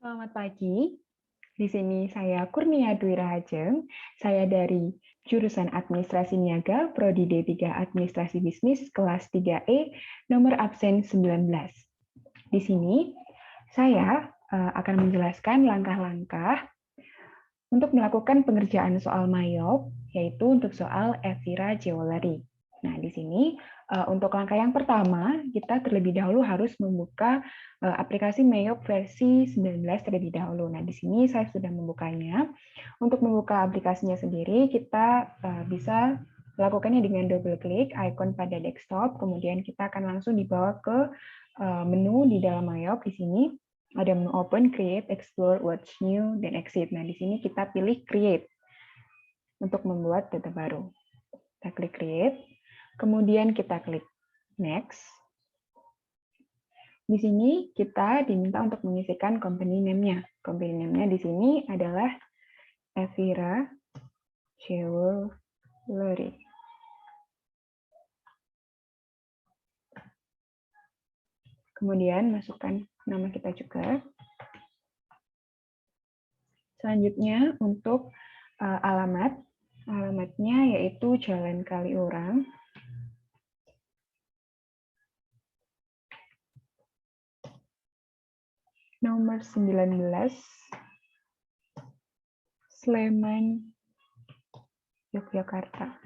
Selamat pagi. Di sini saya Kurnia Dwi Rahajeng. Saya dari jurusan Administrasi Niaga, Prodi D3 Administrasi Bisnis, kelas 3E, nomor absen 19. Di sini saya akan menjelaskan langkah-langkah untuk melakukan pengerjaan soal MAYOP, yaitu untuk soal Evira Jewelry. Nah, di sini untuk langkah yang pertama, kita terlebih dahulu harus membuka aplikasi MAYOP versi 19 terlebih dahulu. Nah, di sini saya sudah membukanya. Untuk membuka aplikasinya sendiri, kita bisa melakukannya dengan double klik icon pada desktop, kemudian kita akan langsung dibawa ke menu di dalam MAYOP. Di sini ada menu open, create, explore, watch new, dan exit. Nah, di sini kita pilih create untuk membuat data baru. Kita klik create, kemudian kita klik next. Di sini kita diminta untuk mengisikan company name-nya. Company name-nya di sini adalah Evira Jewelry. Kemudian masukkan nama kita juga. Selanjutnya untuk alamatnya yaitu Jalan Kaliurang, nomor 19, Sleman, Yogyakarta.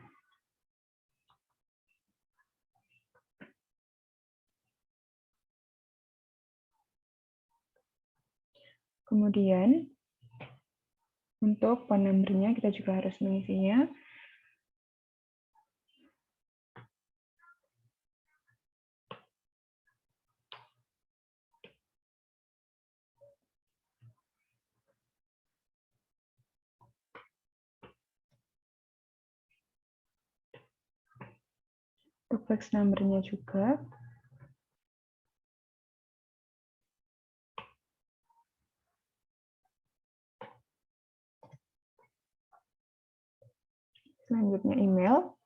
Kemudian untuk phone number-nya kita juga harus mengisinya. Untuk fax number-nya juga. Selanjutnya email.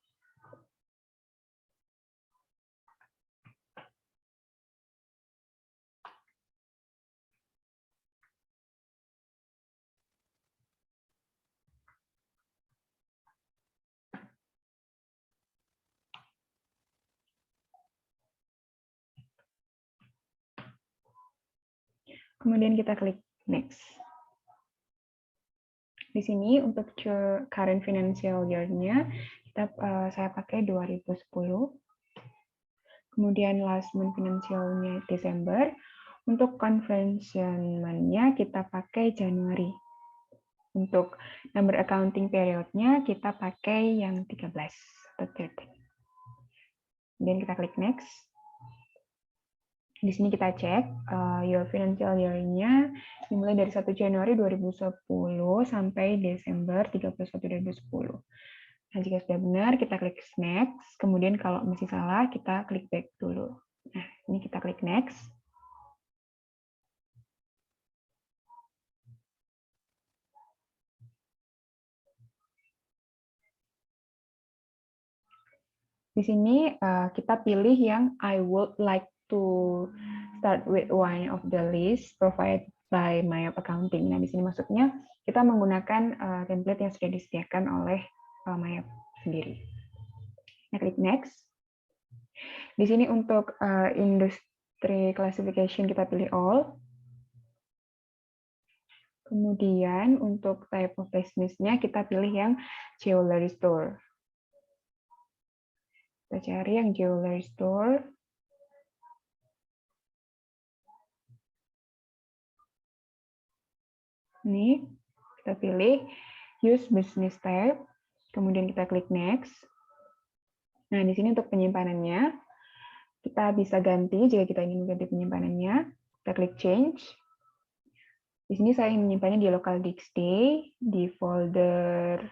Kemudian kita klik next. Di sini untuk current financial year-nya saya pakai 2010. Kemudian last month financial-nya Desember. Untuk convention month-nya kita pakai Januari. Untuk number accounting period-nya kita pakai yang 13 atau 13. Kemudian kita klik next. Di sini kita cek your financial year-nya dimulai dari 1 Januari 2010 sampai Desember 31 2010. Nah, jika sudah benar, kita klik next. Kemudian kalau masih salah, kita klik back dulu. Nah, ini kita klik next. Di sini kita pilih yang I would like to start with one of the list provided by MAYOP Accounting. Nah, di sini maksudnya kita menggunakan template yang sudah disediakan oleh MAYOP sendiri. Nah, klik next. Di sini untuk industry classification kita pilih all. Kemudian untuk type of business-nya kita pilih yang jewelry store. Kita cari yang jewelry store. Ini kita pilih use business type. Kemudian kita klik next. Nah, di sini untuk penyimpanannya kita bisa ganti jika kita ingin mengganti penyimpanannya. Kita klik change. Di sini saya ingin menyimpannya di local disk D, di folder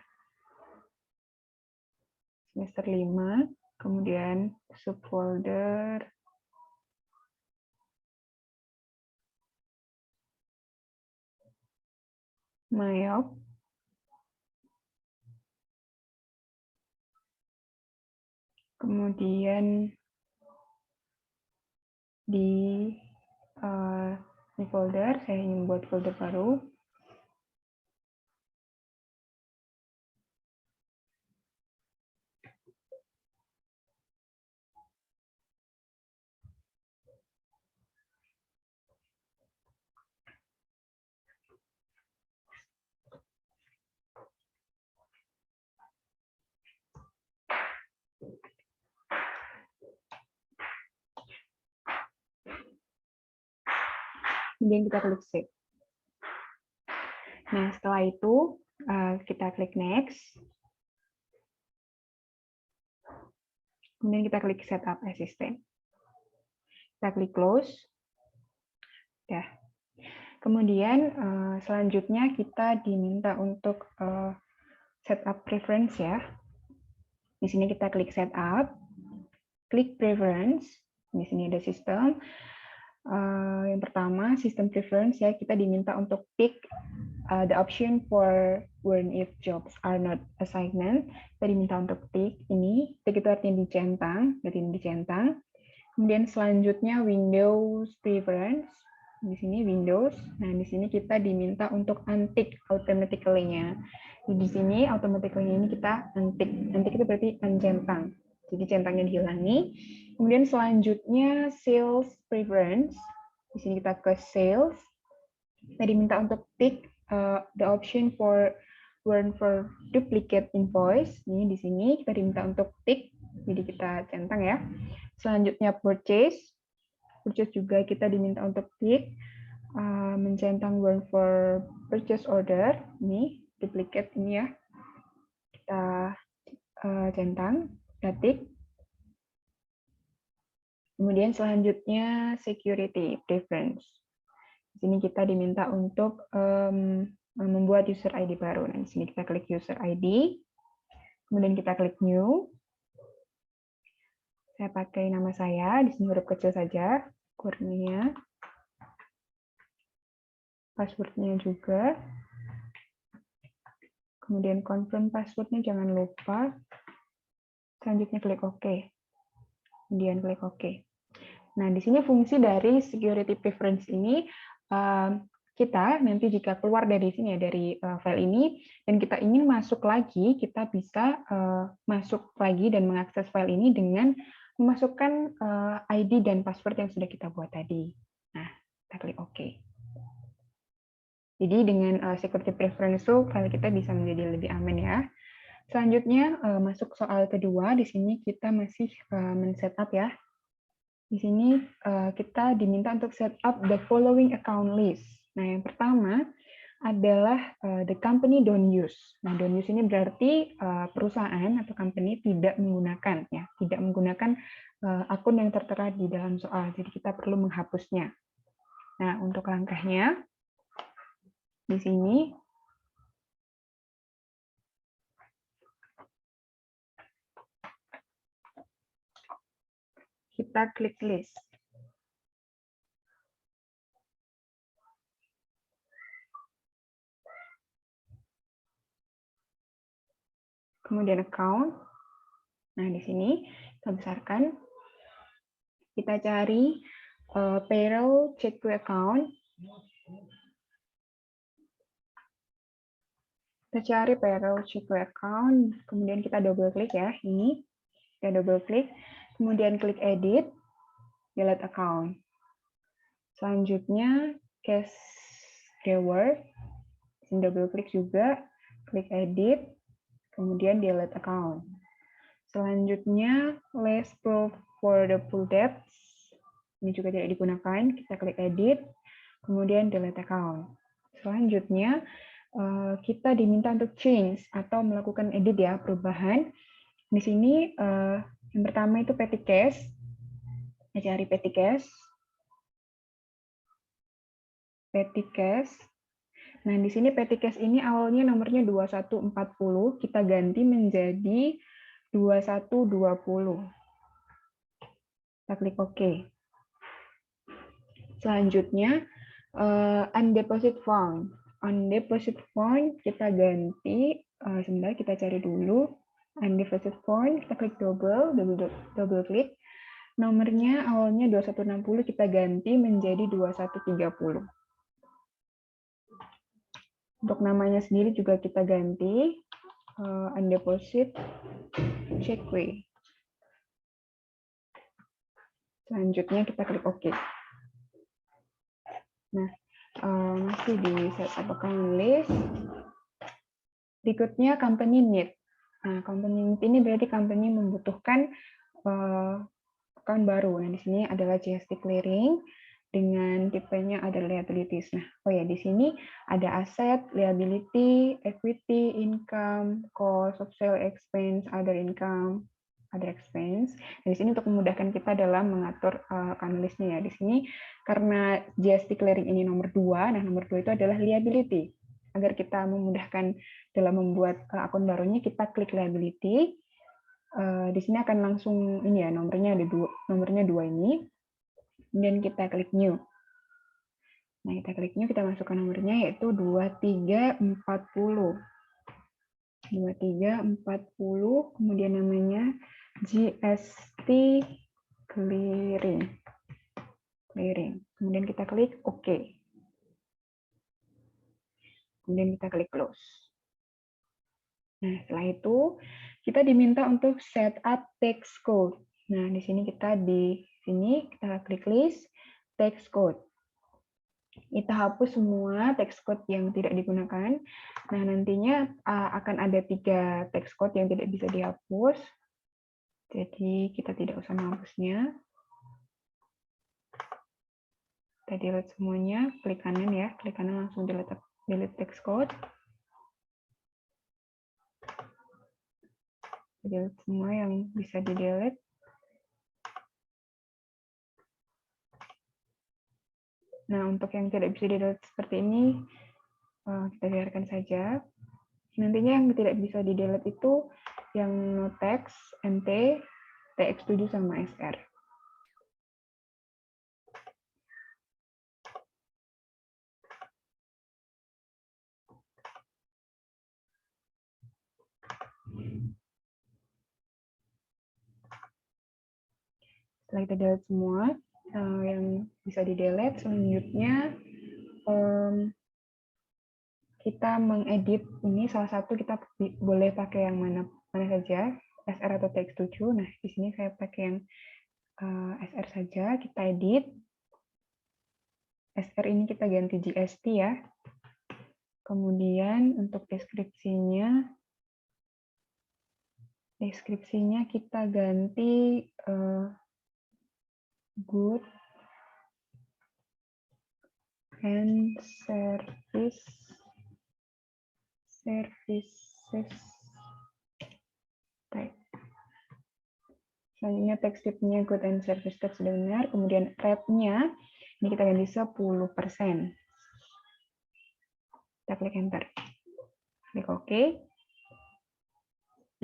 semester 5, kemudian subfolder MAYOP, kemudian di Ini folder, saya ingin membuat folder baru. Kemudian kita klik save. Nah, setelah itu kita klik next. Kemudian kita klik setup assistant. Kita klik close. Ya. Kemudian selanjutnya kita diminta untuk setup preference ya. Di sini kita klik setup, klik preference. Di sini ada sistem. Yang pertama, system preference ya, kita diminta untuk pick the option for when if jobs are not assignment. Kita diminta untuk tick ini, tick itu artinya dicentang, berarti ini dicentang. Kemudian selanjutnya Windows preference, di sini Windows. Nah di sini kita diminta untuk untick automatically-nya. Di sini automatically ini kita untick, untick itu berarti uncentang. Jadi centangnya dihilangi. Kemudian selanjutnya sales preference. Di sini kita ke sales. Kita diminta untuk tick the option for warn for duplicate invoice. Ini di sini kita diminta untuk tick. Jadi kita centang ya. Selanjutnya purchase. Purchase juga kita diminta untuk tick mencentang warn for purchase order. Ini duplicate ini ya. Kita centang, ketik. Kemudian selanjutnya security preference. Di sini kita diminta untuk membuat user ID baru. Nah, di sini kita klik user ID. Kemudian kita klik new. Saya pakai nama saya, di sini huruf kecil saja, Kurnia. Passwordnya juga. Kemudian confirm passwordnya jangan lupa. Selanjutnya klik OK. Kemudian klik OK. Nah, di sini fungsi dari security preference ini, kita nanti jika keluar dari sini ya, dari file ini, dan kita ingin masuk lagi, kita bisa masuk lagi dan mengakses file ini dengan memasukkan ID dan password yang sudah kita buat tadi. Nah, kita klik OK. Jadi dengan security preference itu, file kita bisa menjadi lebih aman ya. Selanjutnya, masuk soal kedua, di sini kita masih men-setup ya. Di sini kita diminta untuk set up the following account list. Nah, yang pertama adalah the company don't use. Nah, don't use ini berarti perusahaan atau company tidak menggunakan ya, tidak menggunakan akun yang tertera di dalam soal. Jadi kita perlu menghapusnya. Nah, untuk langkahnya di sini kita klik list. Kemudian account. Nah, di sini kita besarkan. Kita cari payroll check to account. Kita cari payroll check to account. Kemudian kita double klik ya. Ini. Kita double klik. Kemudian klik edit. Delete account. Selanjutnya cash reward. Ini double klik juga. Klik edit. Kemudian delete account. Selanjutnya last proof for the full debts. Ini juga tidak digunakan. Kita klik edit. Kemudian delete account. Selanjutnya kita diminta untuk change atau melakukan edit ya, perubahan. Di sini yang pertama itu petty cash. Kita cari petty cash. Petty cash. Nah, di sini petty cash ini awalnya nomornya 2140, kita ganti menjadi 2120. Kita klik OK. Selanjutnya undeposit fund. Undeposit fund kita ganti, sebentar kita cari dulu. Undeposit fund, kita klik double klik. Nomornya awalnya 2160 kita ganti menjadi 2130. Untuk namanya sendiri juga kita ganti undeposit checkway. Selanjutnya kita klik OK. Nah, masih di setup account list. Berikutnya company need. Nah, company need ini berarti company membutuhkan account baru. Nah, di sini adalah GST clearing dengan tipenya ada liabilities. Nah, oh ya, di sini ada aset, liability, equity, income, cost of sale, expense, other income, other expense. Nah, di sini untuk memudahkan kita dalam mengatur account list-nya ya. Di sini karena GST clearing ini nomor 2, nah nomor 2 itu adalah liability. Agar kita memudahkan dalam membuat akun barunya, kita klik liability. Di sini akan langsung ini ya, nomornya ada nomornya 2 ini. Kemudian kita klik new. Nah, kita klik new, kita masukkan nomornya yaitu 2340. 2340, kemudian namanya GST clearing. Kemudian kita klik OK. Kemudian kita klik close. Nah, setelah itu kita diminta untuk setup text code. Nah, di sini kita klik list text code. Kita hapus semua text code yang tidak digunakan. Nah, nantinya akan ada 3 text code yang tidak bisa dihapus. Jadi kita tidak usah menghapusnya. Kita delete semuanya, klik kanan ya, klik kanan langsung delete text code. Delete semua yang bisa di-delete. Nah, untuk yang tidak bisa di-delete seperti ini, kita biarkan saja. Nantinya yang tidak bisa di-delete itu yang no text, MT, TX7 sama SR. Setelah kita delete semua yang bisa di-delete, selanjutnya kita mengedit ini salah satu, kita boleh pakai yang mana saja, SR atau TX7. Nah, di sini saya pakai yang SR saja, kita edit. SR ini kita ganti GST ya. Kemudian untuk deskripsinya kita ganti good and services. Selanjutnya text type-nya good and service type sudah benar. Kemudian rate-nya ini kita ganti 10%. Kita klik enter. Klik OK.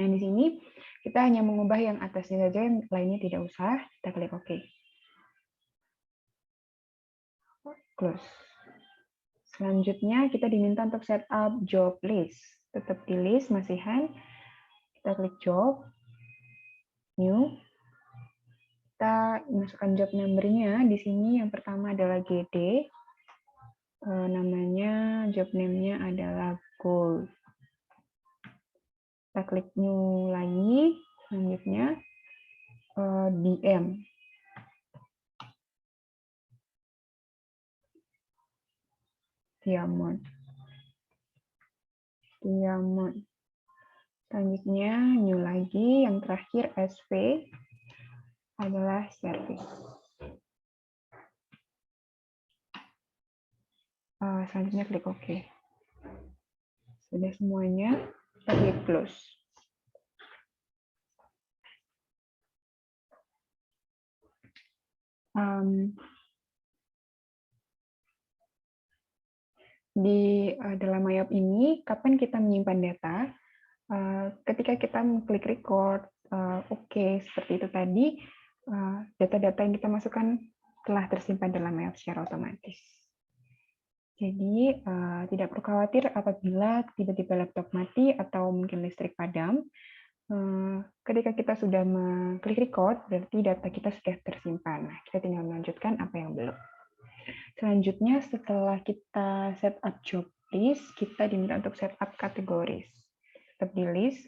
Nah, di sini kita hanya mengubah yang atasnya saja, yang lainnya tidak usah. Kita klik OK. Close. Selanjutnya kita diminta untuk setup job list. Tetap di list, masihan. Kita klik job, new. Kita masukkan job number-nya. Di sini yang pertama adalah GD. Namanya, job name-nya adalah gold. Kita klik new lagi, selanjutnya DM. Diamond. Selanjutnya new lagi, yang terakhir SP adalah service. Selanjutnya klik OK. Sudah semuanya, kita klik close. Di dalam MyOp ini, kapan kita menyimpan data? Ketika kita mengklik record, OK, seperti itu tadi, data-data yang kita masukkan telah tersimpan dalam MyOp secara otomatis. Jadi, tidak perlu khawatir apabila tiba-tiba laptop mati atau mungkin listrik padam, Ketika kita sudah mengklik record, berarti data kita sudah tersimpan. Nah, kita tinggal melanjutkan apa yang belum. Selanjutnya, setelah kita setup job list, kita diminta untuk setup kategoris. Tetap di list.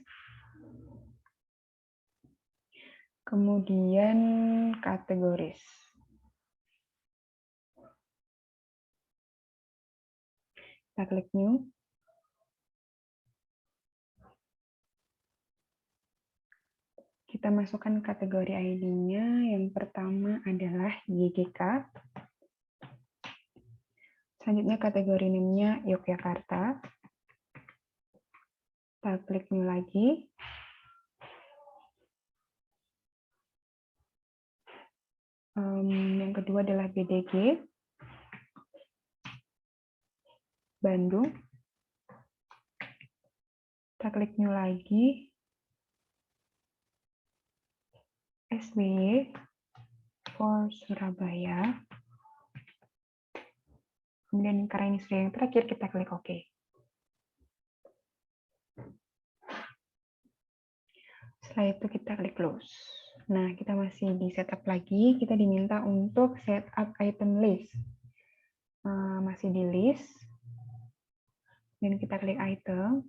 Kemudian kategoris. Kita klik new. Kita masukkan kategori ID-nya. Yang pertama adalah YGK. Selanjutnya kategori name-nya Yogyakarta. Kita klik new lagi. Yang kedua adalah BDG. Bandung. Kita klik new lagi. SBY for Surabaya. Kemudian karena ini sudah yang terakhir, kita klik OK. Setelah itu kita klik close. Nah, kita masih di setup lagi. Kita diminta untuk setup item list. Masih di list. Dan kita klik item.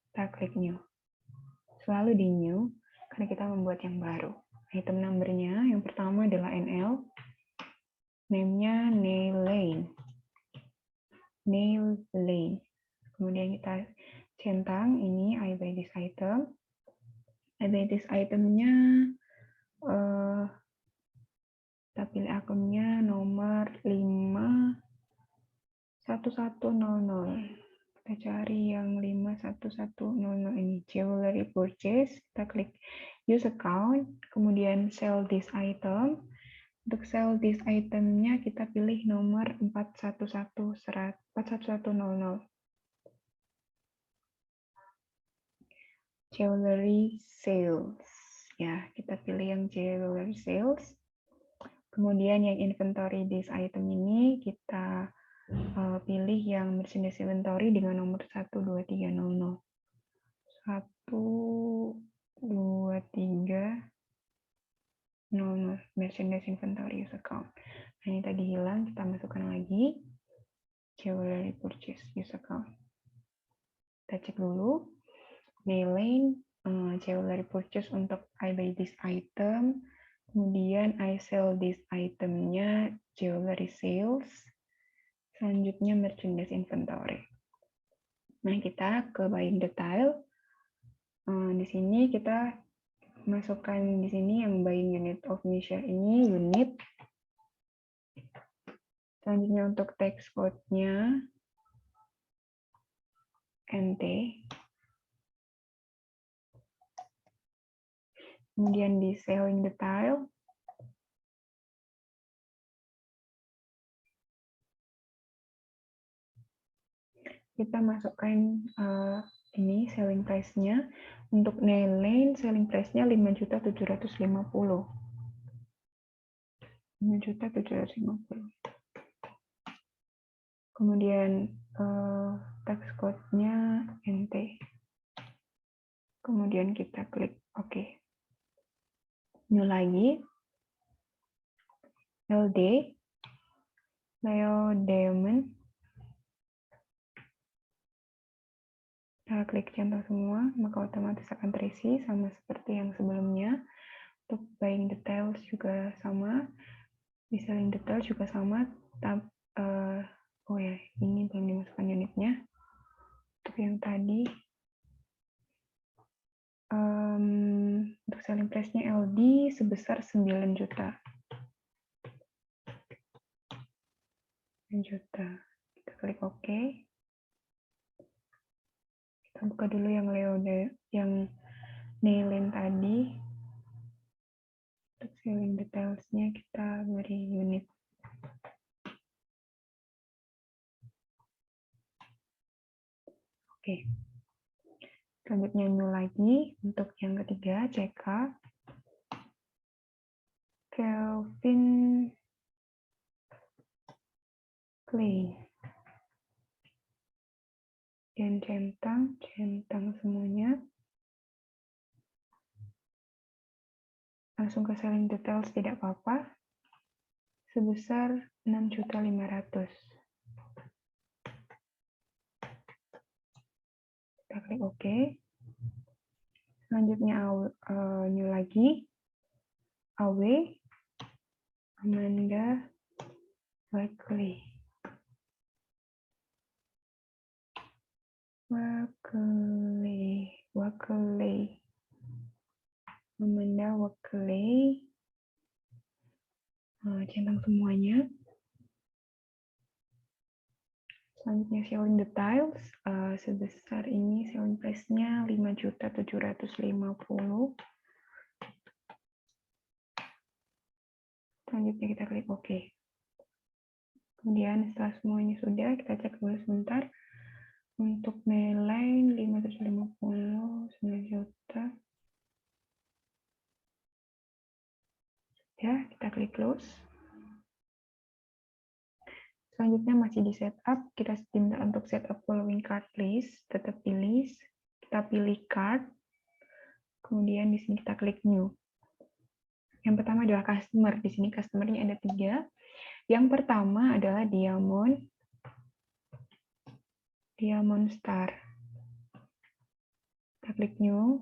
Kita klik new. Selalu di new, karena kita membuat yang baru. Item number-nya, yang pertama adalah NL. Name-nya Nail Lane. Nail Lane. Kemudian kita centang, ini I buy this item. I buy this item-nya, kita pilih akunnya nomor 51100. Kita cari yang 51100 ini, jewelry purchase. Kita klik use account, kemudian sell this item. Untuk sell this item-nya kita pilih nomor 41100. Jewelry sales. Ya, kita pilih yang jewelry sales. Kemudian yang inventory this item ini kita pilih yang merchandise inventory dengan nomor 12300. 12300 merchandise inventory use account. Nah, ini tadi hilang, kita masukkan lagi jewelry purchase use account. Kita cek dulu. Nail Lane, jewelry purchase untuk I buy this item. Kemudian I sell this itemnya jewelry sales. Selanjutnya merchandise inventory. Nah, kita ke buying detail. Di sini kita masukkan di sini yang buying unit of measure ini unit. Selanjutnya untuk tax code-nya NT. Kemudian di selling detail kita masukkan ini selling price-nya. Untuk Nail Lane selling price-nya 5.750. 5.750. Kemudian tax code-nya NT. Kemudian kita klik OK. New lagi. LD. Leo Diamond. Kita klik contoh semua, maka otomatis akan terisi sama seperti yang sebelumnya. Untuk buying details juga sama, di selling details juga sama. Oh ya, ini belum dimasukkan unitnya. Untuk yang tadi, untuk selling price-nya LD sebesar 9 juta. 9 juta. Kita klik OK. Kita buka dulu yang yang Nail Lane tadi. Untuk selling details-nya kita beri unit. Oke. Selanjutnya new lagi. Untuk yang ketiga, CK. Kelvin Clay. Dan centang semuanya. langsung ke selling details tidak apa-apa, sebesar 6.500.000. Kita klik OK. Selanjutnya new lagi, AW, Amanda Wakely. Amanda Wakely. Centang semuanya. Selanjutnya selling details, sebesar ini selling price-nya 5.750.000. Selanjutnya kita klik OK. Kemudian setelah semuanya sudah, kita cek dulu sebentar. Untuk nilai 550, 9 juta. Ya, kita klik close. Selanjutnya masih di setup, kita diminta untuk setup following card list, tetap pilih, kita pilih card, kemudian di sini kita klik new. Yang pertama adalah customer, di sini customernya ada 3. Yang pertama adalah Diamond Star. Kita klik new,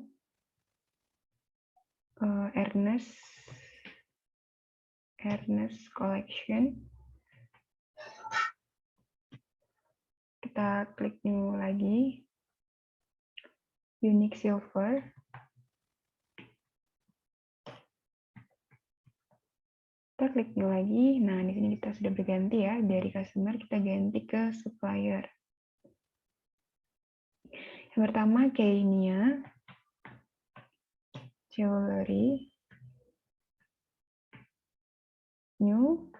Ernest Collection. Kita klik new lagi, Unique Silver. Kita klik new lagi. Nah, di sini kita sudah berganti ya, dari customer kita ganti ke supplier. Yang pertama Kenia Jewelry, new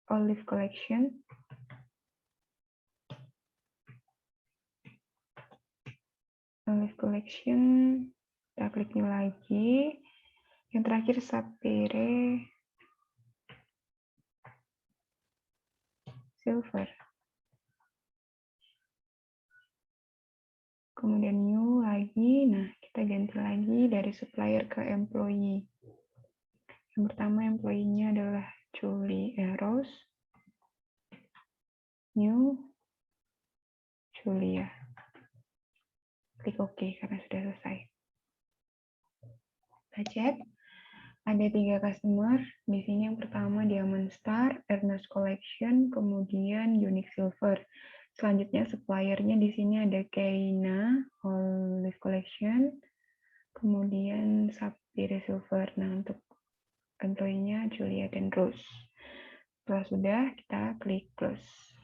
Olive Collection. Kita klik new lagi. Yang terakhir Sapphire Silver. Kemudian new lagi. Nah, kita ganti lagi dari supplier ke employee. Yang pertama employee-nya adalah Rose. New Julia. Klik OK karena sudah selesai. Kita cek. Ada 3 customer. Di sini yang pertama Diamond Star, Ernest Collection, kemudian Unique Silver. Selanjutnya supplier-nya di sini ada Keina Olive Collection, kemudian Sapphire Silver. Nah, untuk employee-nya Julia dan Rose. Setelah sudah, kita klik close.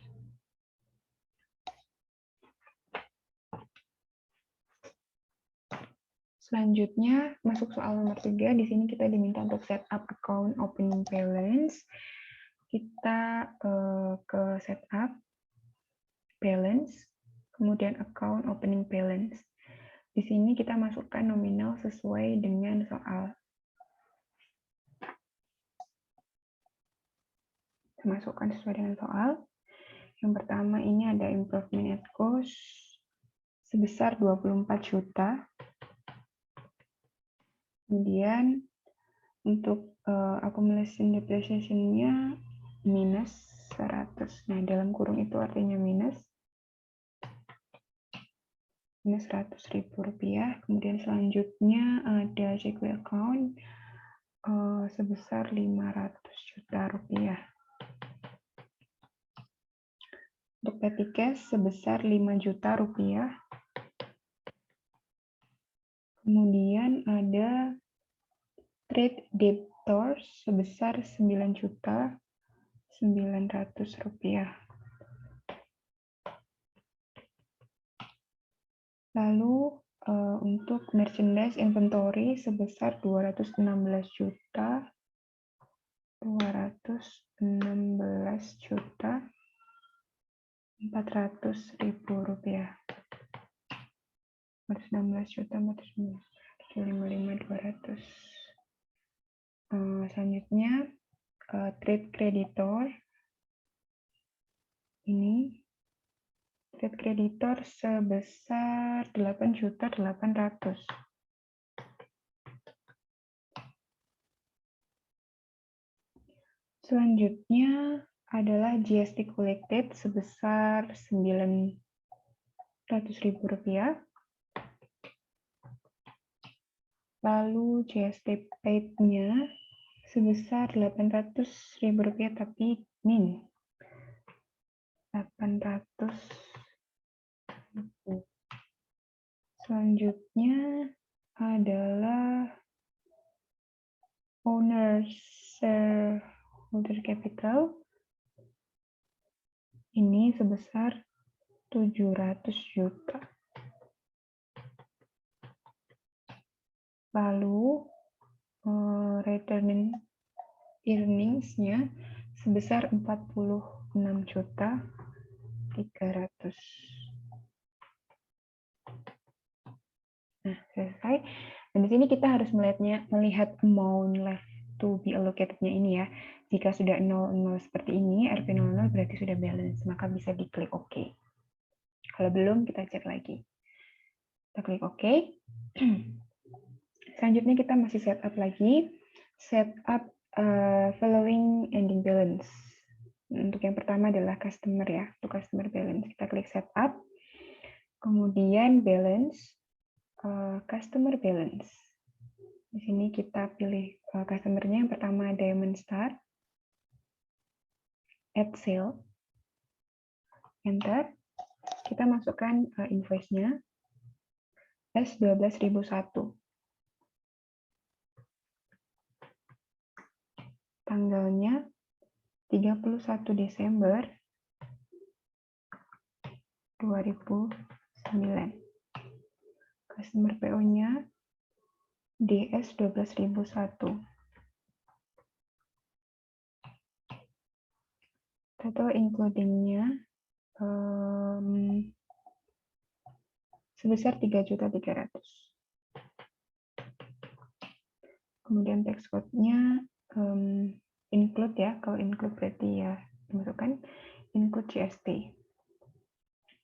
Selanjutnya, masuk soal nomor 3. Di sini kita diminta untuk setup account opening balance. Kita ke setup balance, kemudian account opening balance. Di sini kita masukkan nominal sesuai dengan soal. Kita masukkan sesuai dengan soal. Yang pertama ini ada improvement at cost sebesar 24 juta. Kemudian untuk accumulation depreciation-nya minus 100. Nah, dalam kurung itu artinya minus 100.000 rupiah. Kemudian selanjutnya ada cheque account sebesar 500 juta rupiah. Untuk petty cash sebesar 5 juta rupiah. Kemudian ada trade debtors sebesar 9.900.000 rupiah. Lalu untuk merchandise inventory sebesar 216.400.000 rupiah. 455.200. Selanjutnya trade creditor. Ini trade creditor sebesar 8.800.000. Selanjutnya adalah GST collected sebesar Rp900.000. Lalu GST paid-nya sebesar Rp800.000 tapi min 800. Selanjutnya adalah owner shareholder capital. Ini sebesar 700 juta. Lalu return earnings-nya sebesar 46.300.000. Nah, selesai. Dan di sini kita harus melihat amount left to be allocated-nya ini ya. Jika sudah 00 seperti ini, Rp00 berarti sudah balance, maka bisa diklik OK. Kalau belum, kita cek lagi. Kita klik OK. Selanjutnya kita masih setup lagi. Setup following ending balance. Untuk yang pertama adalah customer ya, untuk customer balance. Kita klik setup. Kemudian balance, customer balance. Di sini kita pilih customer-nya. Yang pertama Diamond Star. Add sale. Enter. Kita masukkan invoice-nya. S12.001. Tanggalnya 31 Desember 2009. Customer PO-nya DS12.001. Total including-nya sebesar 3.300.000. Kemudian tax code-nya include ya, kalau include berarti ya dimasukkan include GST.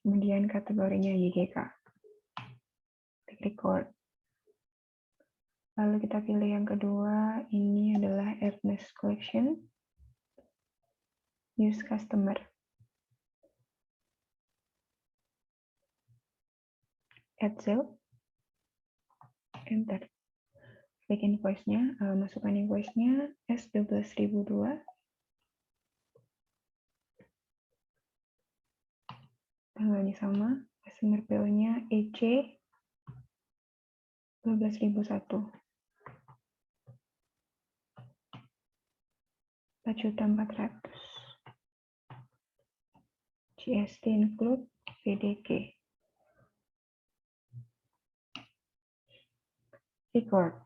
Kemudian kategorinya YGK. Klik record. Lalu kita pilih yang kedua, ini adalah Ernest Collection. Use customer. Add sale. Enter. Klik invoice-nya, masukkan invoice-nya S12.002. Tanggalnya sama, customer PO-nya EC 12.001. 4.400.000. GST include VDG. Record.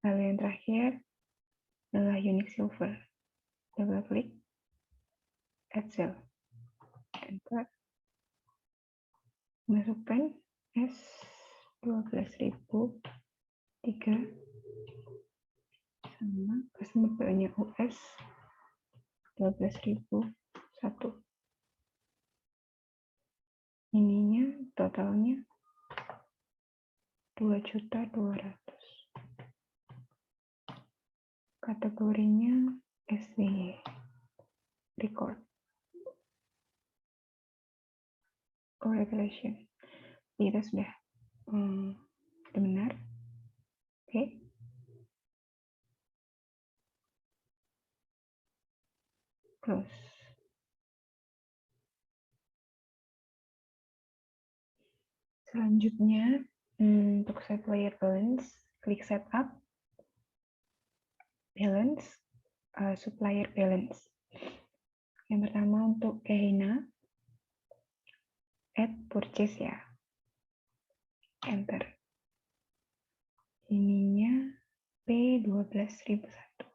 Lalu yang terakhir adalah Unique Silver. Double klik. Add sale. Enter. Masukkan S12.003 sama customer PO-nya US 12.001. Ininya totalnya 2.200.000. Kategorinya SBY. Record. Congratulations. Kita sudah benar. Oke. Close. Selanjutnya, untuk supplier balance, klik setup, balance, supplier balance. Yang pertama untuk Gehenna, add purchase ya. Enter. Ininya P12.001.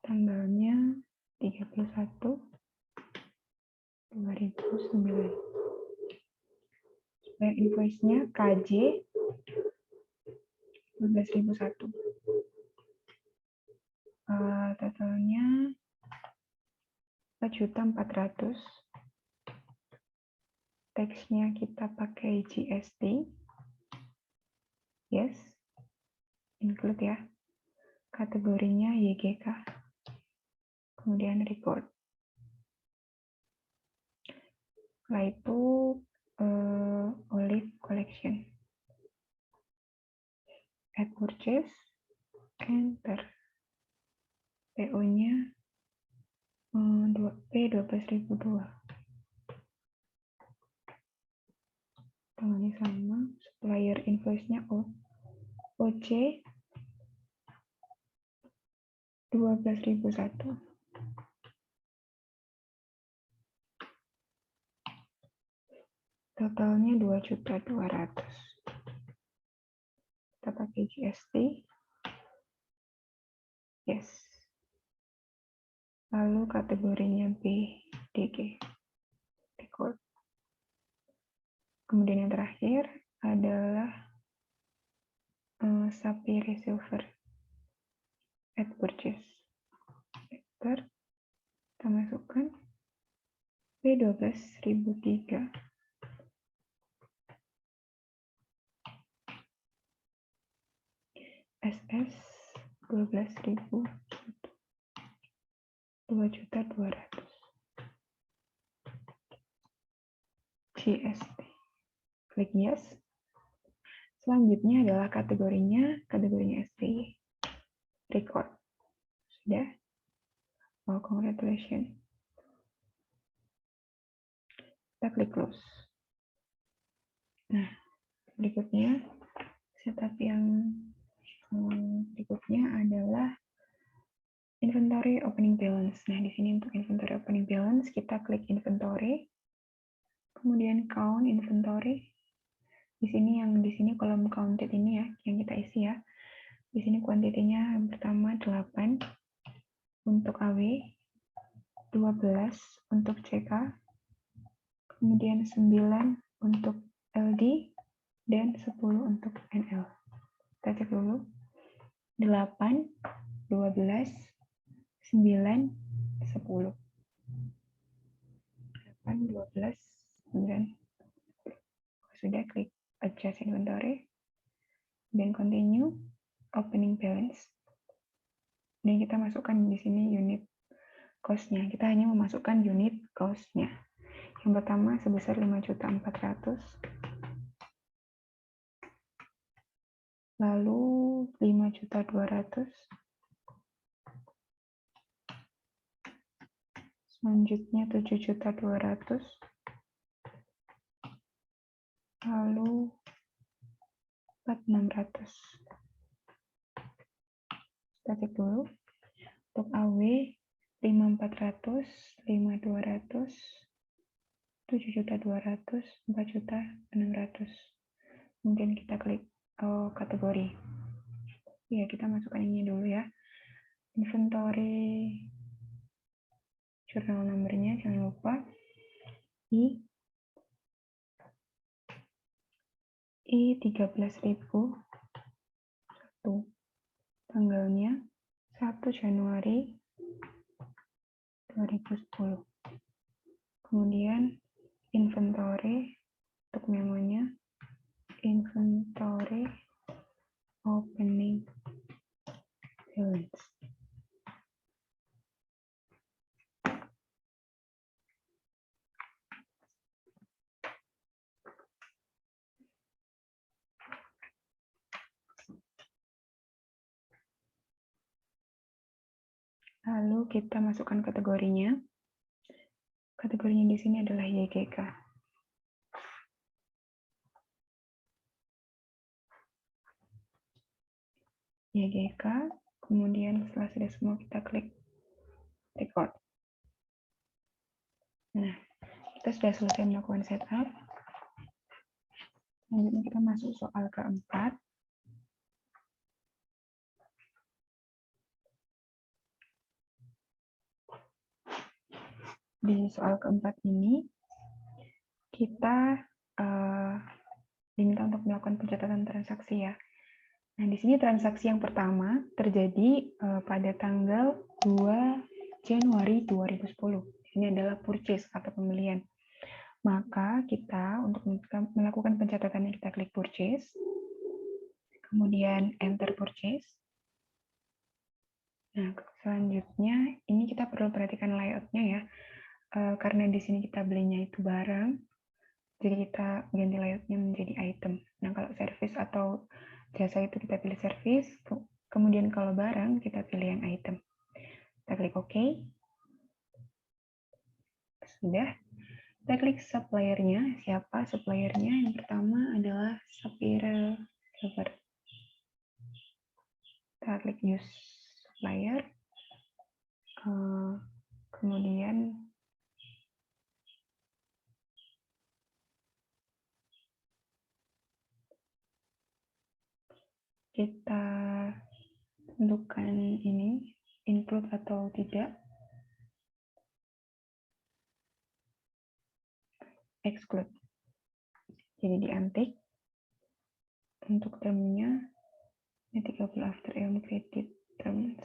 Tanggalnya 31/2009. Supaya invoice-nya KJ 12.001. Totalnya 4.400.000. Teksnya kita pakai GST. Yes. Include ya. kategorinya YGK, kemudian record. Setelah itu Olive Collection, add purchase, enter. PO-nya P12.002. Tanggalnya sama, supplier invoice-nya OC 12.001. Totalnya 2.200.000. Kita pakai GST. Yes. Lalu kategorinya BDG. Record. Kemudian yang terakhir adalah Sapphire Silver. Add purchase. Enter. Kita masukkan P12.003. SS 12.000. 2.200.000. GST. Klik yes. Selanjutnya adalah kategorinya SPY. Record. Sudah? Oh, congratulations. Kita klik close. Nah, berikutnya setup yang berikutnya adalah inventory opening balance. Nah, di sini untuk inventory opening balance kita klik inventory, kemudian count inventory. Di sini kolom counted ini ya yang kita isi ya. Di sini kuantitinya yang pertama 8 untuk AW, 12 untuk CK, kemudian 9 untuk LD, dan 10 untuk NL. Kita cek dulu. 8, 12, 9, 10. 8, 12, 9. Sudah, klik adjust inventory, dan continue opening balance. Dan kita masukkan di sini unit cost-nya. Kita hanya memasukkan unit cost-nya. Yang pertama sebesar 5.400.000. Lalu 5.200.000. Selanjutnya 7.200.000. Lalu 4.600.000. Kita cek dulu. Untuk AW 5.400, 5.200, 7.200.000, 4.600.000. Kemudian kita klik kategori. Ya, kita masukkan ini dulu ya. Inventory journal number-nya jangan lupa I13.000. Tanggalnya 1 Januari 2010. Kemudian inventory untuk memonya inventory opening balance. Lalu kita masukkan kategorinya. Kategorinya di sini adalah YGK. YGK, kemudian setelah sudah semua kita klik record. Nah, kita sudah selesai melakukan setup. Selanjutnya kita masuk soal keempat. Di soal keempat ini, kita diminta untuk melakukan pencatatan transaksi ya. Nah, di sini transaksi yang pertama terjadi pada tanggal 2 Januari 2010. Ini adalah purchase atau pembelian. Maka kita untuk melakukan pencatatannya kita klik purchase, kemudian enter purchase. Nah, selanjutnya ini kita perlu perhatikan layoutnya ya. Karena di sini kita belinya itu barang, jadi kita ganti layoutnya menjadi item. Nah, kalau service atau jasa itu kita pilih service, kemudian kalau barang kita pilih yang item. Kita klik OK. Sudah. Kita klik supplier-nya. Siapa supplier-nya? Yang pertama adalah Sapphire Silver. Kita klik use supplier. Kemudian kita tentukan ini include atau tidak, exclude. Jadi diantik. Untuk termnya 30 after credit terms.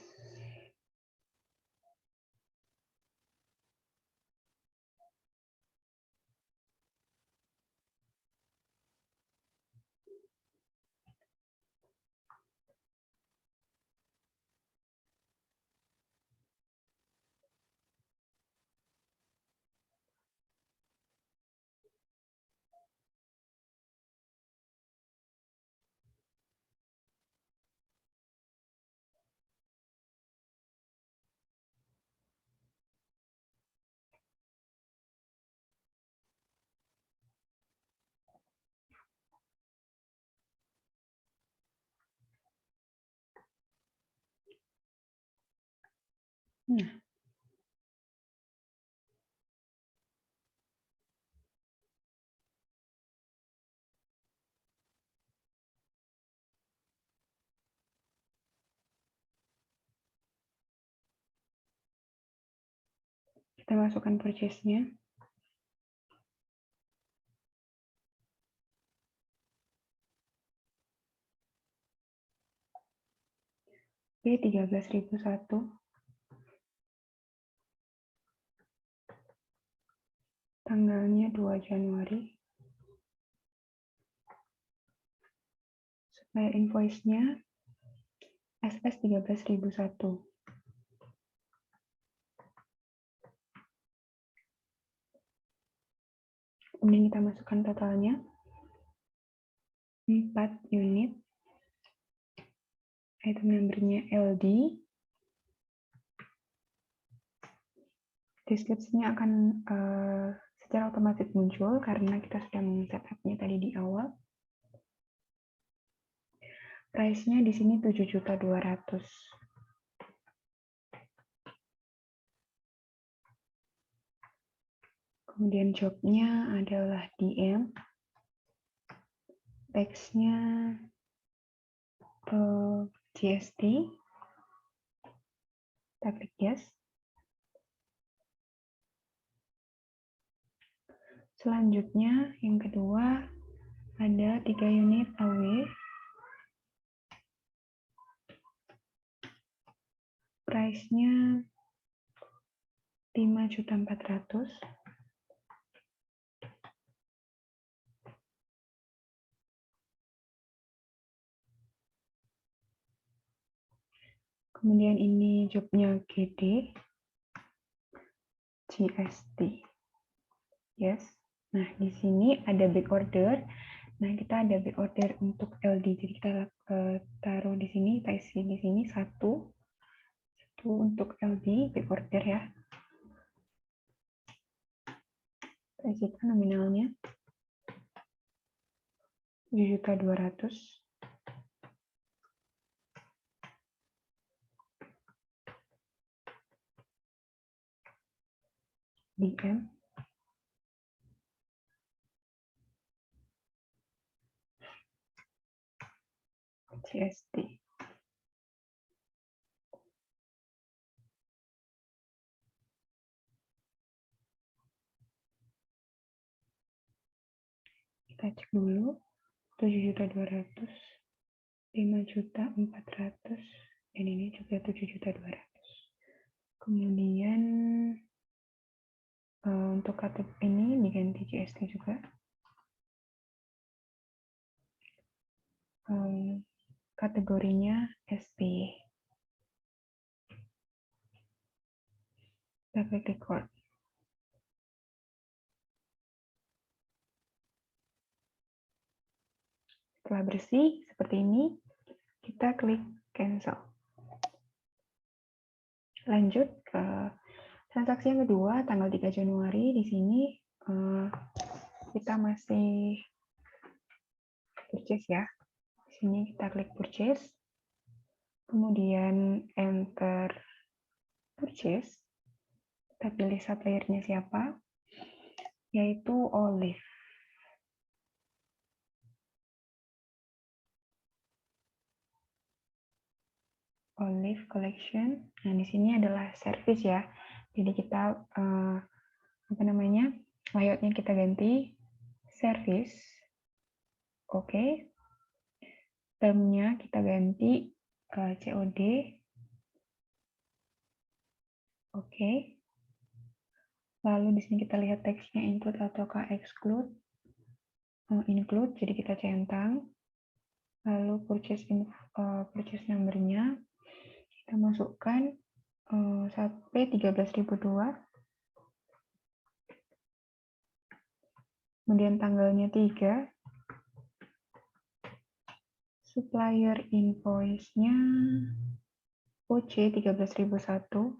Nah, kita masukkan purchase-nya. B13.001. Tanggalnya 2 Januari. Supplier invoice-nya SS 13.001. Kemudian kita masukkan totalnya. 4 unit. Item number-nya LD. Deskripsinya akan secara otomatis muncul karena kita sudah men-setupnya tadi di awal. Price-nya di sini 7.200.000. Kemudian job-nya adalah DM. Text-nya GST. Kita klik yes. Selanjutnya, yang kedua, ada 3 unit AW. Price-nya 5.400.000. Kemudian ini job-nya GD. GST. Yes. Nah, di sini ada back order. Nah, kita ada back order untuk LD. Jadi kita taruh di sini, kita isi di sini satu untuk LD back order ya. Kita isikan nominalnya 7.200.000. DM. GST. Kita cek dulu. 7.200.000, 5.400.000, dan ini juga 7.200.000. Kemudian untuk kategori ini diganti GST juga. Kategorinya SPY. Kita klik record. Setelah bersih seperti ini, kita klik cancel. Lanjut ke transaksi yang kedua, tanggal 3 Januari. Di sini kita masih purchase ya. Di sini kita klik purchase, kemudian enter purchase. Kita pilih suppliernya siapa, yaitu Olive. Olive Collection. Nah, di sini adalah service ya. Jadi kita layoutnya kita ganti service. Oke. Termnya kita ganti COD. Oke. Lalu di sini kita lihat teksnya include ataukah exclude. Include, jadi kita centang. Lalu purchase number-nya kita masukkan P13.002. Kemudian tanggalnya 3. Supplier invoice-nya OC 13.001.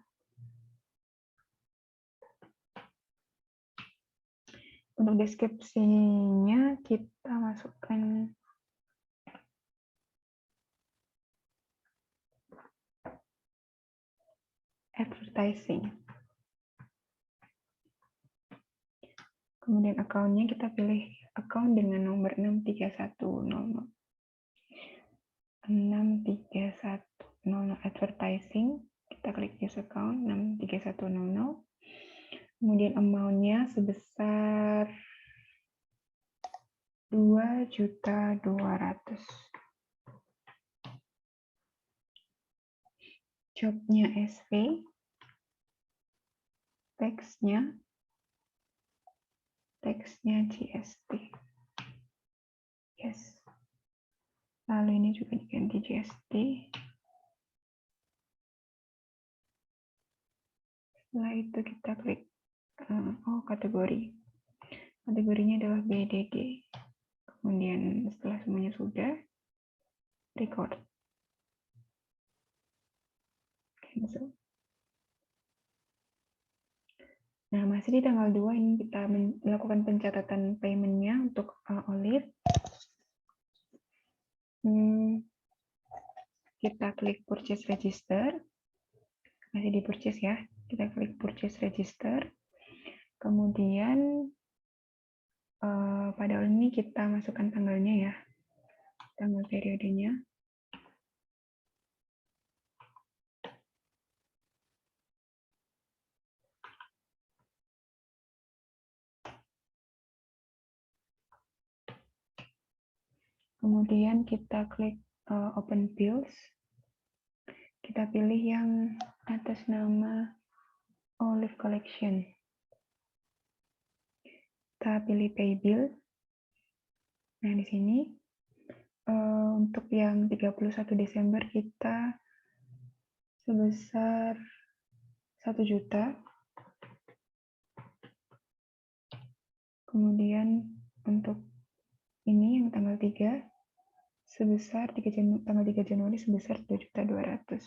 Untuk deskripsinya kita masukkan advertising. Kemudian account-nya kita pilih account dengan nomor 63100. 63100 advertising. Kita klik use account 63100. Kemudian amount-nya sebesar 2.200.000. Job-nya SV. Teksnya GST. Yes. Lalu ini juga diganti GST. Setelah itu kita klik kategori. Kategorinya adalah BDD. Kemudian setelah semuanya sudah, record. Cancel. Nah, masih di tanggal 2 ini kita melakukan pencatatan payment-nya untuk Olive. Kita klik purchase register. Masih di purchase ya. Kita klik purchase register. Kemudian pada ini kita masukkan tanggalnya ya. Tanggal periodenya. Kemudian kita klik open bills. Kita pilih yang atas nama Olive Collection. Kita pilih pay bill. Nah, di sini untuk yang 31 Desember kita sebesar 1 juta. Kemudian untuk ini yang tanggal 3 sebesar tanggal 3 Januari sebesar 2.200.000.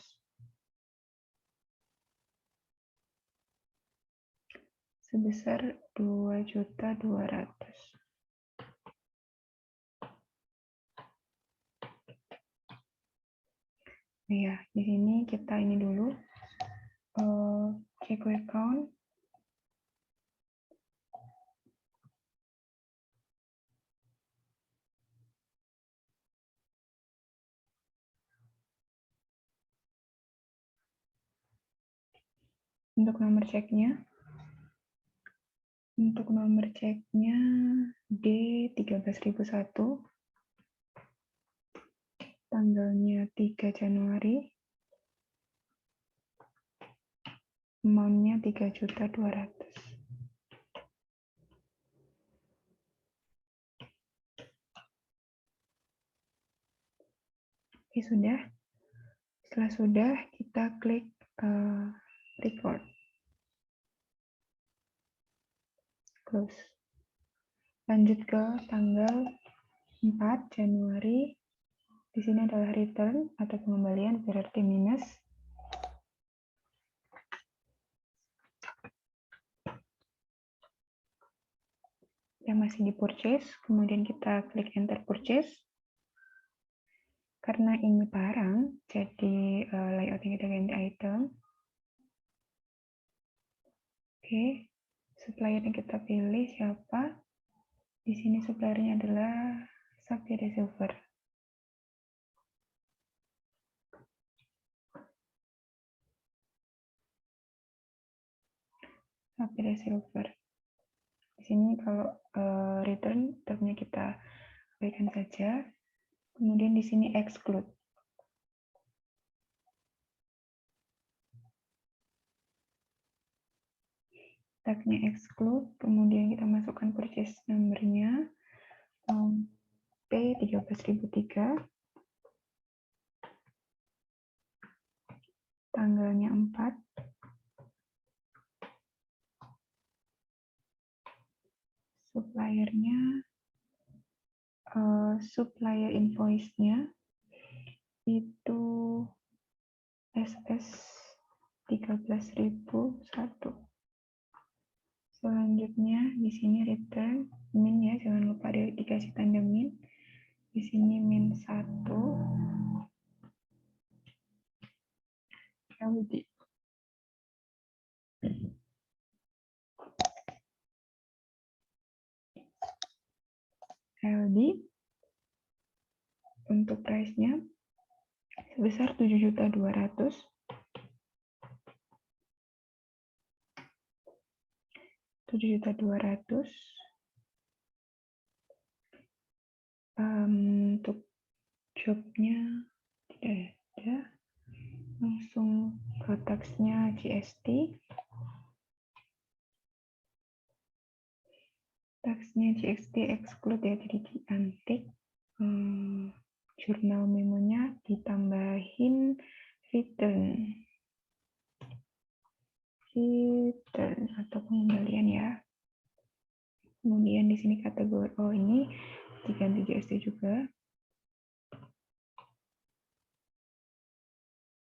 Sebesar 2.200.000. Ya, di sini kita ini dulu check account. Untuk nomor ceknya D13.001. Tanggalnya 3 Januari. Amount-nya 3.200.000. Oke, sudah. Setelah sudah, kita klik record. close. Lanjut ke tanggal 4 Januari. Di sini adalah return atau pengembalian, berarti minus. Yang masih di purchase, kemudian kita klik enter purchase. Karena ini barang, jadi layoutnya kita ganti item. Oke, supplier yang kita pilih siapa? Di sini suppliernya adalah Sapphire Silver. Sapphire Silver. Di sini kalau return termnya kita berikan saja. Kemudian di sini exclude. Tagnya exclude, kemudian kita masukkan purchase number-nya. P13.003. Tanggalnya 4. Suppliernya, supplier invoice-nya itu SS 13.001. Selanjutnya di sini return min ya, jangan lupa dikasih tanda min. Di sini min 1 LD. LD untuk price-nya sebesar 7.200.000. 7.200.000. Untuk jobnya tidak ada, langsung ke tax-nya GST. Tax-nya GST exclude ya, jadi di antik. Jurnal memonya ditambahin return atau pengembalian ya. Kemudian di sini kategori, ini diganti GST juga.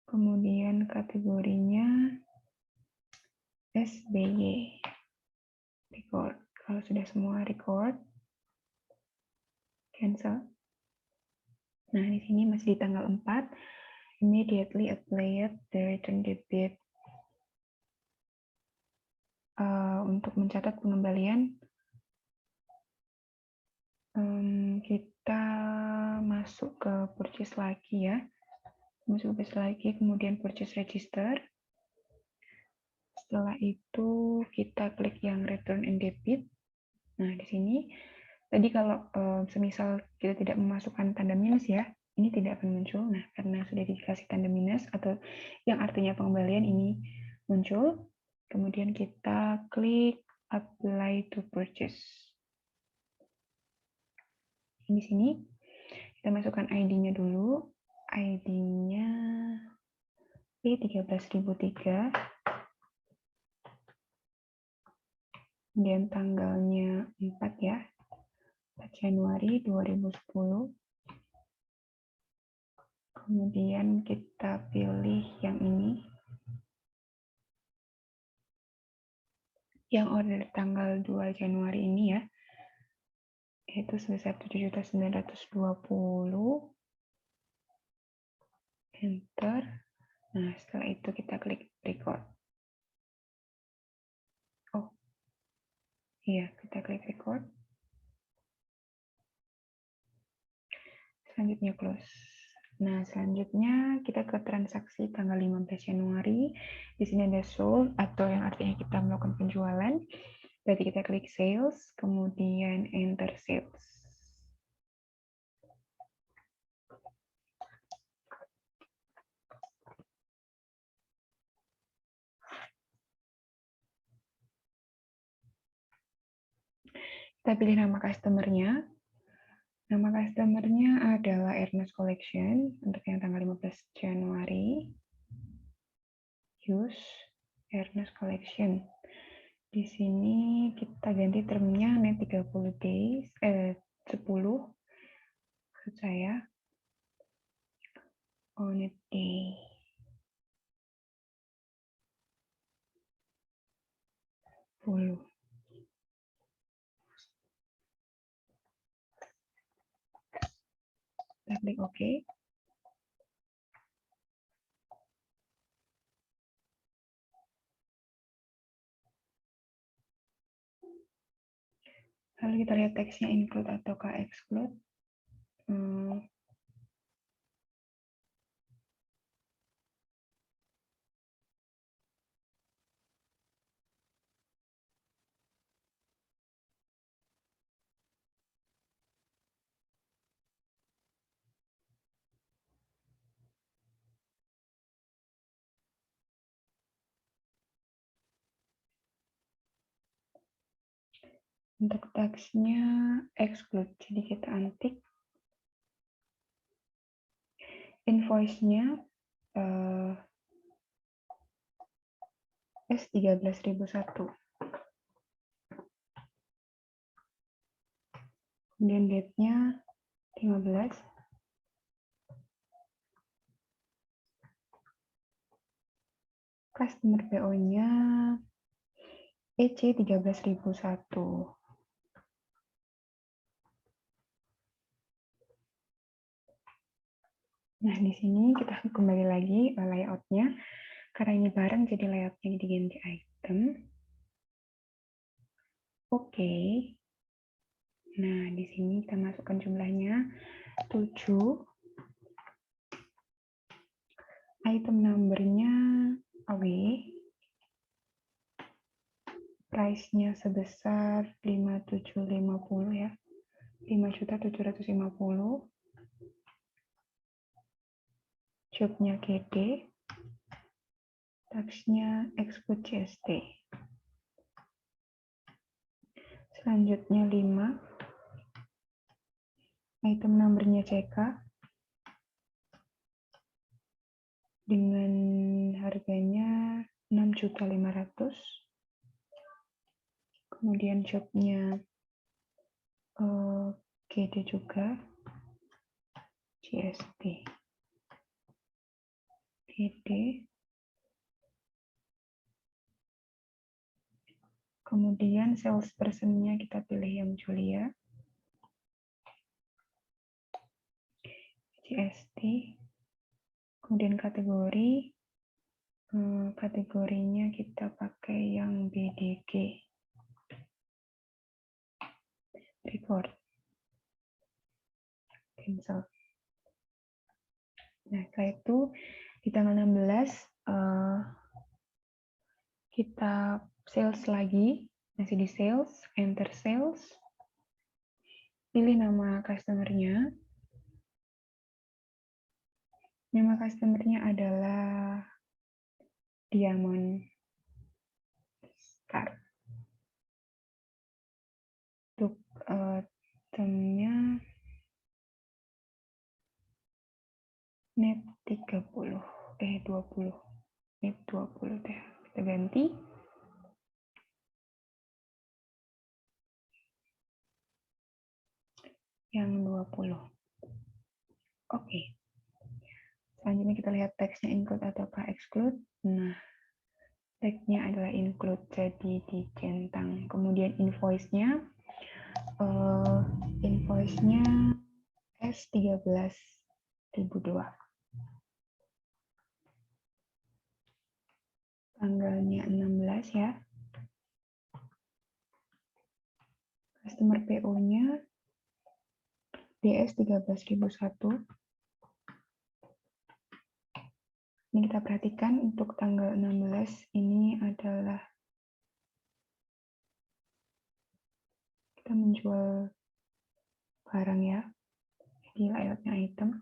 Kemudian kategorinya SBY, record. Kalau sudah semua record, cancel. Nah, di sini masih di tanggal 4, immediately applied the return debit. Untuk mencatat pengembalian, kita masuk ke purchase lagi ya. Masuk purchase lagi, kemudian purchase register. Setelah itu kita klik yang return and debit. Nah, di sini tadi kalau semisal kita tidak memasukkan tanda minus ya, ini tidak akan muncul. Nah, karena sudah dikasih tanda minus atau yang artinya pengembalian ini muncul, kemudian kita klik apply to purchase. Di sini kita masukkan ID-nya dulu. ID-nya P13.003. Kemudian tanggalnya 4 ya. 4 Januari 2010. Kemudian kita pilih yang ini. Yang order tanggal 2 Januari ini ya. Itu sebesar 7.920.000. Enter. Nah, setelah itu kita klik record. Oh, iya, kita klik record. Selanjutnya close. Nah, selanjutnya kita ke transaksi tanggal 15 Januari. Di sini ada sold atau yang artinya kita melakukan penjualan. Berarti kita klik sales, kemudian enter sales. Kita pilih nama customer-nya. Nama customer-nya adalah Ernest Collection untuk yang tanggal 15 Januari. Use Ernest Collection. Di sini kita ganti termnya net 30 days, 10 maksud saya. On a day. 10. Kita klik OK. Lalu kita lihat teksnya include ataukah exclude. Untuk teksnya exclude, jadi kita antik. Invoice-nya S13.001. Kemudian date-nya 15. Customer PO-nya EC 13.001. Nah, di sini kita kembali lagi layout-nya. Karena ini bareng, jadi layout-nya diganti item. Oke. Nah, di sini kita masukkan jumlahnya 7. Item number-nya AW. Price-nya sebesar 5.750 ya. 5.750. Job-nya GD. Tax-nya exclude GST. Selanjutnya 5. Item number-nya CK. Dengan harganya 6.500.000. Kemudian job-nya GD juga. GST. GD. Kemudian salesperson-nya kita pilih yang Julia. GST. Kemudian kategori. Kategorinya kita pakai yang BDG. Report. Cancel. Nah, setelah itu di tanggal 16 kita sales lagi, masih di sales, enter sales, pilih nama customer-nya. Nama customer-nya adalah Diamond Star. Untuk termnya net 30, 20, net 20 deh. Kita ganti. Yang 20. Oke. Selanjutnya kita lihat teksnya include ataukah exclude. Nah, teksnya adalah include, jadi dicentang. Kemudian invoice-nya S13.002. Tanggalnya 16 ya. Customer PO-nya DS 13.001. Ini kita perhatikan untuk tanggal 16 ini adalah kita menjual barang ya. Jadi layoutnya item.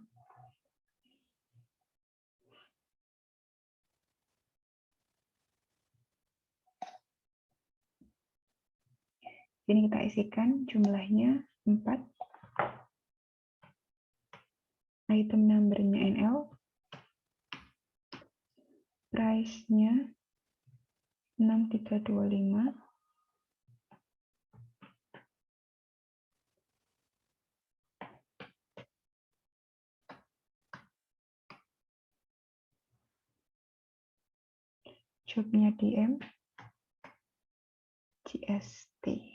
Ini kita isikan jumlahnya 4. Item number-nya NL. Price-nya 6325. jobnya DM, GST.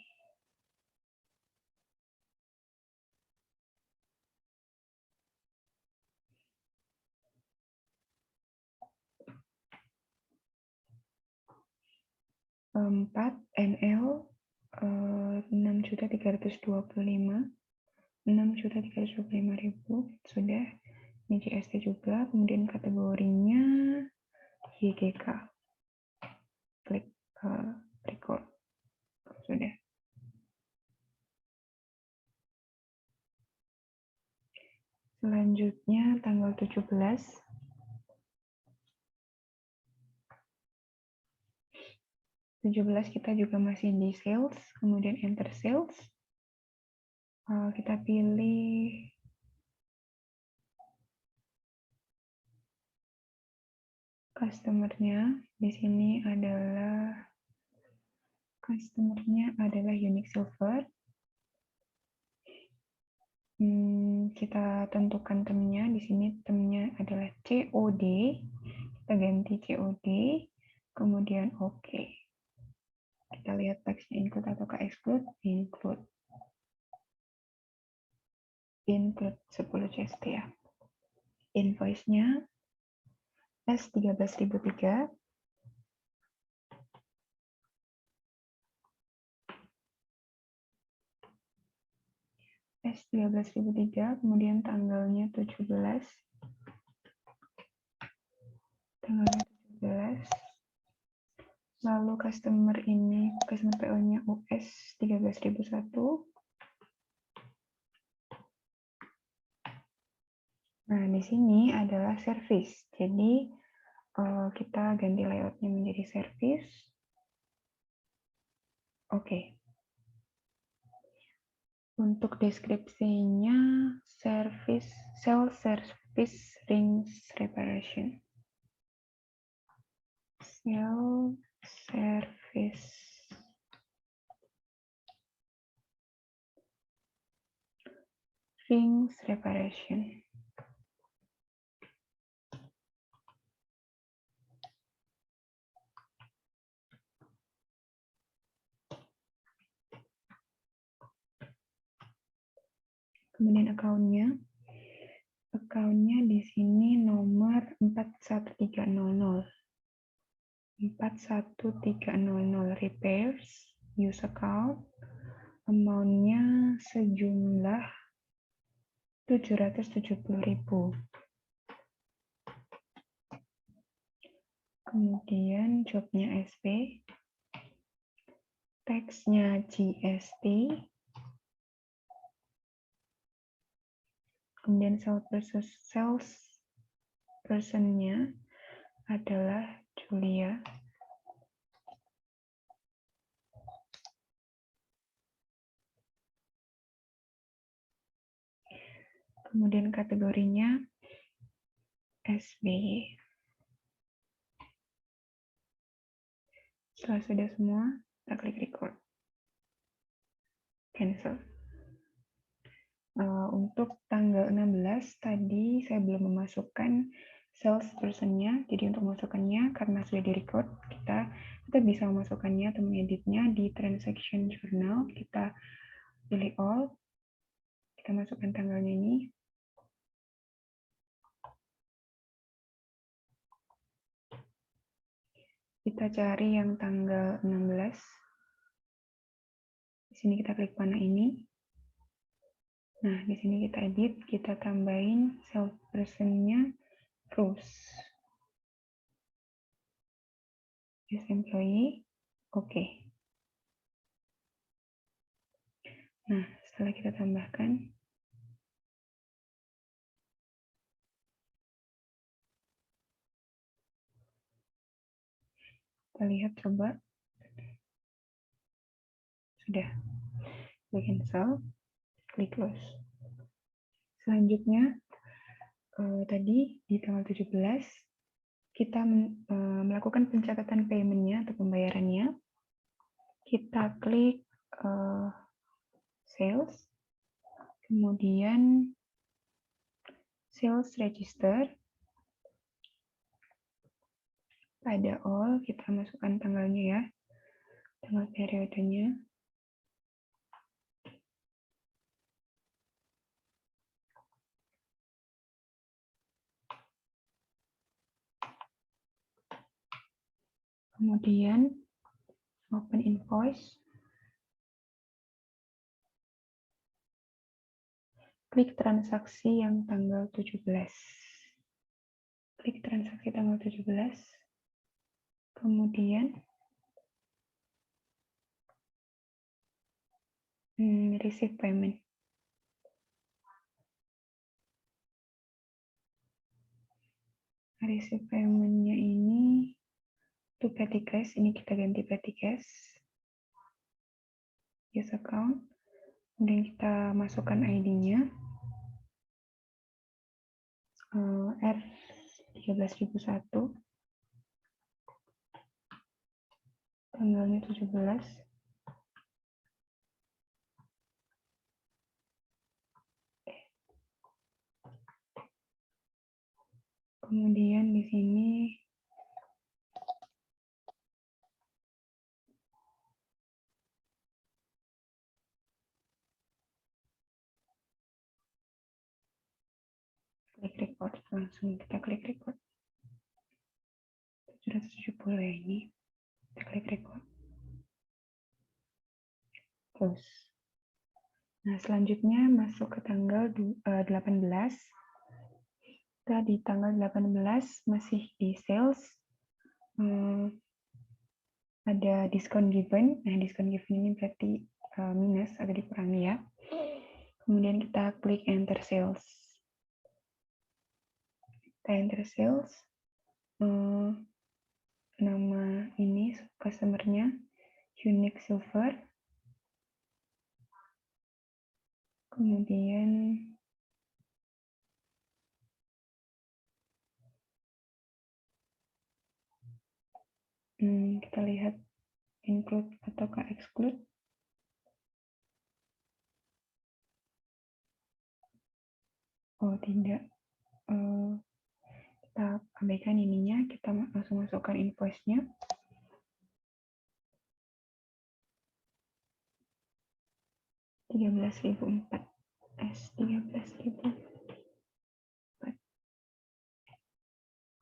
Empat NL 6.325.000 sudah. Ini GST juga, kemudian kategorinya YGK. Klik record. Sudah. Selanjutnya tanggal 17. Kita juga masih di sales, kemudian enter sales. Kita pilih customer-nya. Di sini adalah customer-nya adalah Unique Silver. Kita tentukan termnya. Di sini termnya adalah COD. Kita ganti COD, kemudian OK. Kita lihat teksnya include atau exclude. Include 10 CST ya. Invoice-nya S13.003. S13.003, kemudian tanggalnya 17. Tanggalnya 17. Lalu customer PO-nya US 13.001. Nah, di sini adalah service. Jadi, kita ganti layoutnya menjadi service. Oke. Untuk deskripsinya, sell service rings reparation. Sell service rings reparation. Kemudian akunnya di sini nomor 41300. 41300 repairs use account, amount-nya sejumlah 770.000. Kemudian jobnya SP, teksnya GST, kemudian sales person-nya adalah Julia. Kemudian kategorinya SBY. Setelah sudah semua, kita klik record. Cancel. Untuk tanggal 16 tadi saya belum memasukkan salesperson-nya. Jadi untuk masukkannya karena sudah di-record, kita bisa memasukkannya atau mengeditnya di transaction journal. Kita pilih all. Kita masukkan tanggalnya ini. Kita cari yang tanggal 16. Di sini kita klik panah ini. Nah, di sini kita edit, kita tambahin salesperson-nya Rose. Use employee, oke. Nah, setelah kita tambahkan, kita lihat coba. Sudah. Klik cancel, klik close. Selanjutnya, tadi di tanggal 17, kita melakukan pencatatan payment-nya atau pembayarannya. Kita klik sales, kemudian sales register, Pada all, kita masukkan tanggalnya ya, tanggal periodenya. Kemudian open invoice. Klik transaksi yang tanggal 17. Klik transaksi tanggal 17. Kemudian receive payment. Receive payment-nya ini to petty cash, ini kita ganti petty cash. Yes account. Kemudian kita masukkan ID-nya. R13001. Tanggalnya 17. Kemudian di sini klik record, langsung kita klik record. 770 ya ini. Kita klik record. Close. Nah, selanjutnya masuk ke tanggal 18. Kita di tanggal 18 masih di sales. Ada diskon given. Nah, diskon given ini berarti minus atau dikurangi ya. Kemudian kita klik enter sales. Kita enter sales. Nama ini customer-nya Unique Silver. Kemudian kita lihat include ataukah exclude. Oh, tidak. Kita abaikan ininya, kita langsung masukkan invoice-nya. $13.004. $13.004.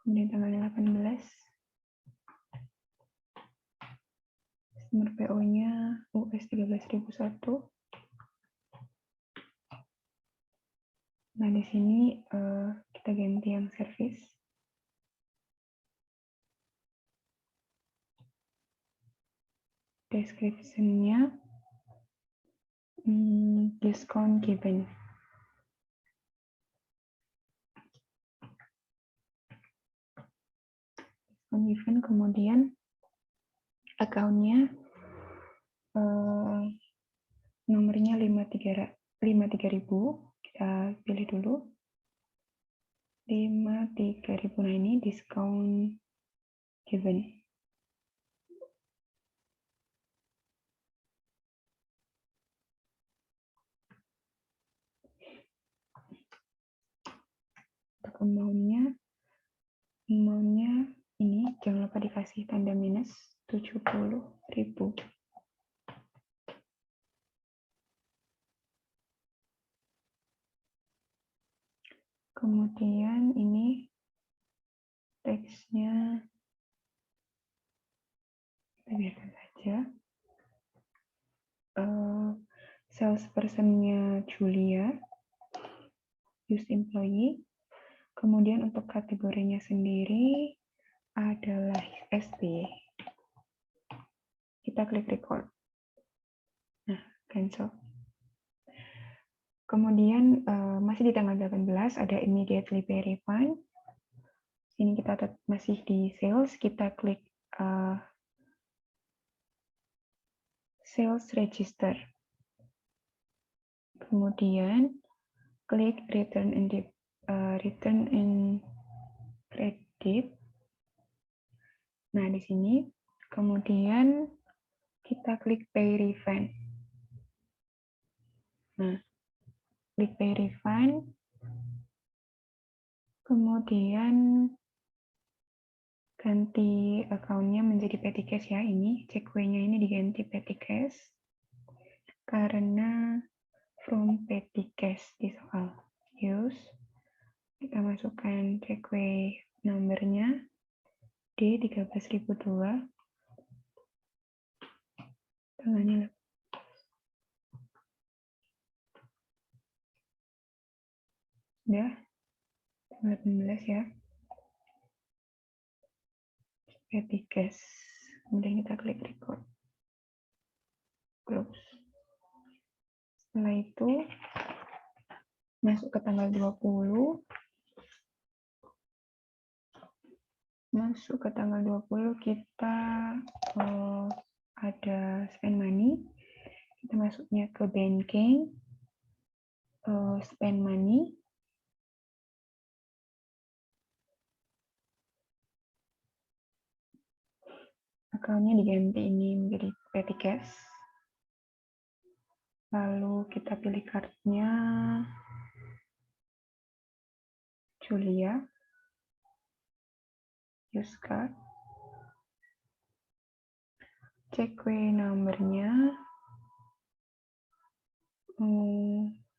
Kemudian tanggal 18. Nomor PO-nya US 13.001. Nah, di sini kita ganti yang service. Description-nya discount given. Discount given, kemudian account-nya nomornya 53.000. Kita pilih dulu. 53.000. Nah, ini discount given. Untuk amount-nya ini jangan lupa dikasih tanda minus 70.000. Kemudian ini teksnya kita biarkan saja. Salesperson-nya Julia, use employee. Kemudian untuk kategorinya sendiri adalah SD. Kita klik record. Nah, cancel. Kemudian masih di tanggal 18 ada immediately pay refund. Sini kita masih di sales, kita klik sales register. Kemudian klik return in credit. Nah, di sini kemudian kita klik pay refund. Nah, klik pay refund. Kemudian ganti akunnya menjadi petty cash ya. Ini cekwe-nya ini diganti petty cash karena from petty cash di soal. Use kita masukkan cekwe nomornya D13002, tengahnya udah tanggal 18 ya, petty cash. Kemudian kita klik record, close. Setelah itu masuk ke tanggal 20, kita ada spend money, kita masuknya ke banking, spend money, akunnya diganti ini menjadi petty cash, lalu kita pilih cardnya Julia, use card, cekwe nomornya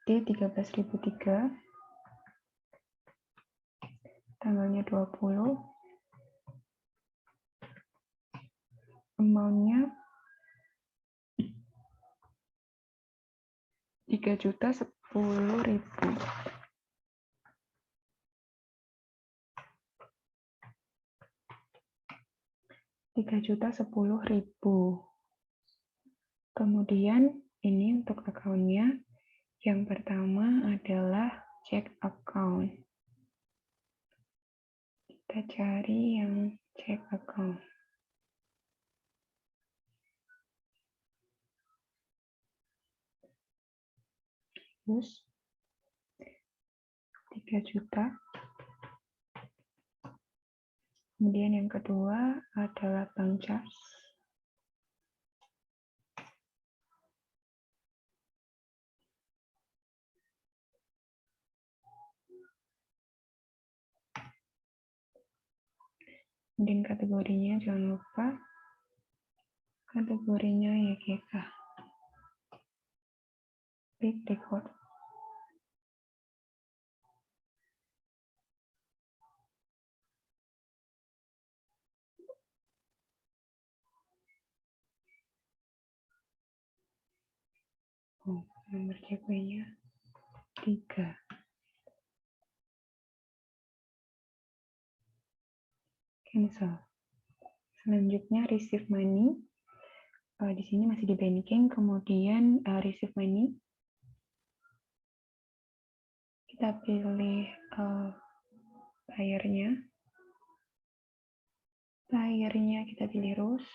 D13003, tanggalnya 20, amount-nya 3.010.000. Kemudian ini untuk akunnya, yang pertama adalah check account. Kita cari yang check account. Terus 3 juta. Kemudian yang kedua adalah bank charge. Kemudian kategorinya jangan lupa, kategorinya YGK. Klik record. Nomor CP-nya 3. Cancel. Selanjutnya receive money. Di sini masih di banking, kemudian receive money. Kita pilih buyer-nya. Buyer-nya kita pilih Rose.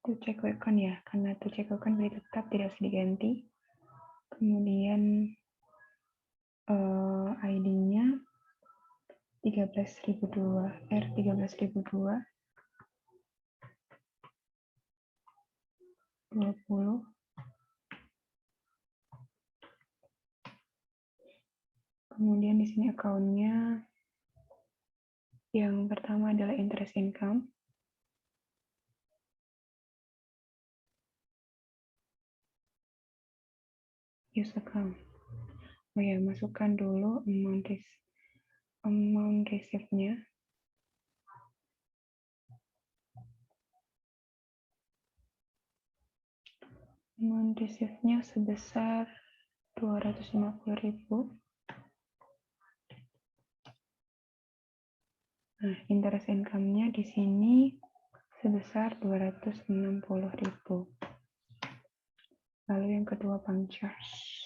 To check account ya, karena to check account boleh tetap tidak usah diganti. Kemudian ID-nya 13.002, R13.002, 20. Kemudian di sini akunnya yang pertama adalah interest income. Use account. Oh ya, masukkan dulu amount receive-nya. Amount receive-nya sebesar 250.000. Nah, interest income-nya di sini sebesar 260.000. Lalu yang kedua bank charge.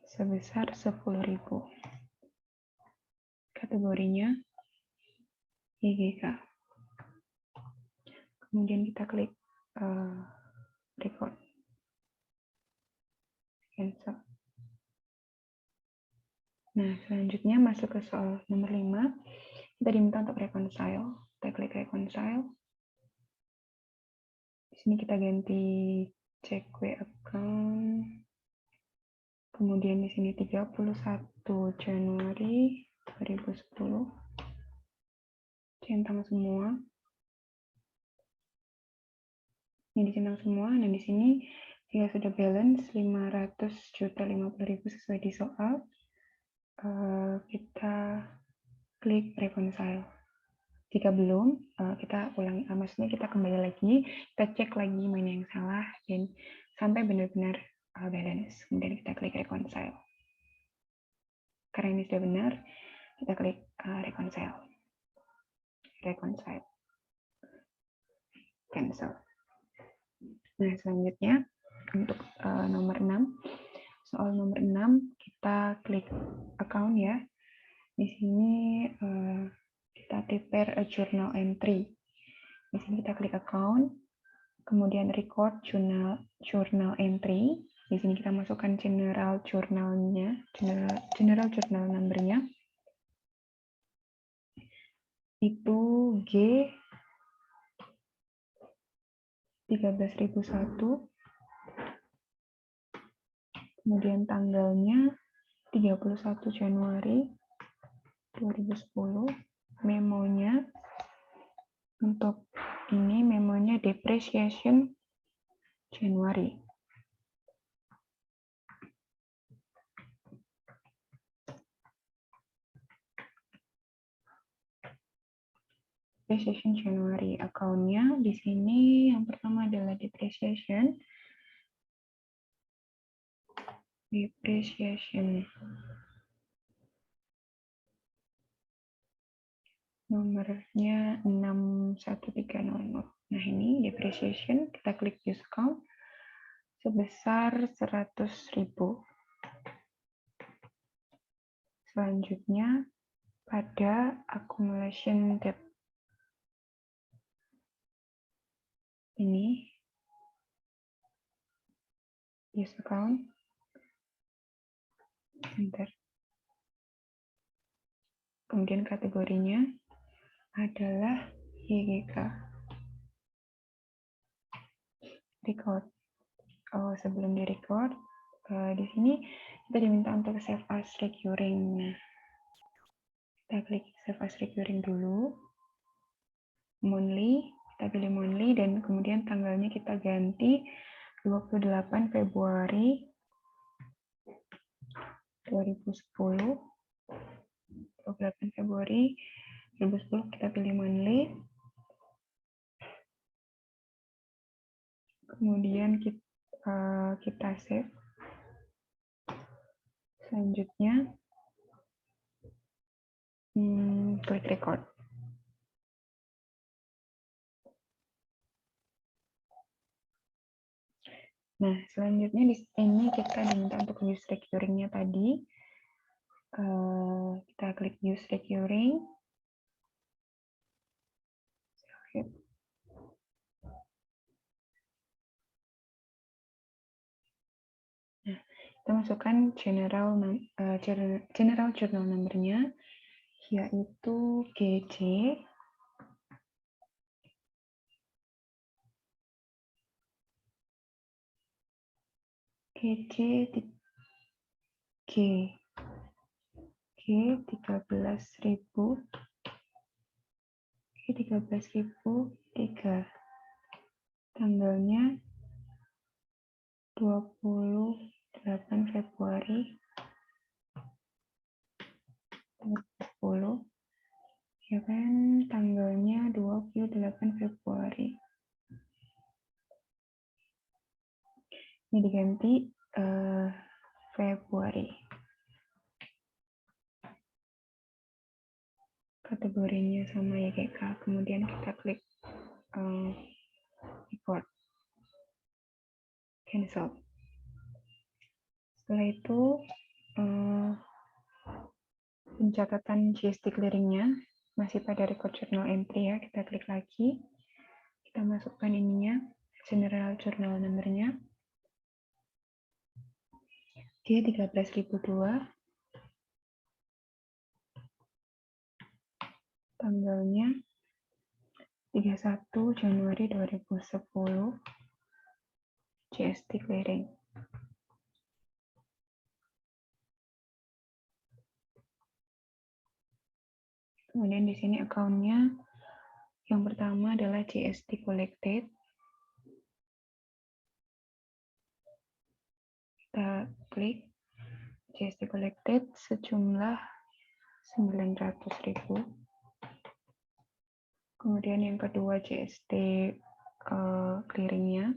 Sebesar 10.000. Kategorinya YGK. Kemudian kita klik record. Cancel. Nah, selanjutnya masuk ke soal nomor 5. Kita diminta untuk reconcile. Kita klik reconcile. sini kita ganti check account. Kemudian di sini 31 Januari 2010. Centang semua. Ini dicentang semua. Nah, di sini jika sudah balance 500.050.000 sesuai di soal, kita klik reconcile. Jika belum, kita ulangi, maksudnya kita kembali lagi, kita cek lagi mana yang salah, dan sampai benar-benar balance. Kemudian kita klik reconcile. Karena ini sudah benar, kita klik reconcile. Reconcile. Cancel. Nah, selanjutnya untuk nomor 6. Soal nomor 6, kita klik account ya. Di sini kita prepare a journal entry. Di sini kita klik account, kemudian record journal entry. Di sini kita masukkan general journal-nya, general journal number-nya. Itu G 13.001. Kemudian tanggalnya 31 Januari 2010. Memonya untuk ini memonya depreciation Januari. Depreciation Januari. Akunnya di sini yang pertama adalah depreciation. Depreciation. Nomornya 61300. Nah, ini depreciation, kita klik use account sebesar 100.000. Selanjutnya pada accumulation debt. Ini use account. Enter. Kemudian kategorinya adalah YGK. Record. Sebelum di record, di sini kita diminta untuk save as recurring. Nah, kita klik save as recurring dulu. Monthly, kita pilih monthly dan kemudian tanggalnya kita ganti 28 Februari 2010. 28 Februari 2010 kita pilih monthly. Kemudian kita save. Selanjutnya klik record. Nah, selanjutnya di sini kita diminta untuk use recurring-nya tadi. Kita klik use recurring. Nah, kita masukkan general journal number-nya, yaitu GJ. GJ G 13.000 13.003. Tanggalnya 28 Februari 2010. Ya kan, tanggalnya 28 Februari. Ini diganti Februari. Kategorinya sama YGK. Kemudian kita klik record. Cancel. Setelah itu pencatatan GST clearing-nya masih pada record journal entry ya. Kita klik lagi. Kita masukkan ininya, general journal number-nya. G 13.002. Tanggalnya 31 Januari 2010 GST clearing. Kemudian di sini akunnya yang pertama adalah GST collected. Kita klik GST collected sejumlah 900.000. Kemudian yang kedua GST clearingnya.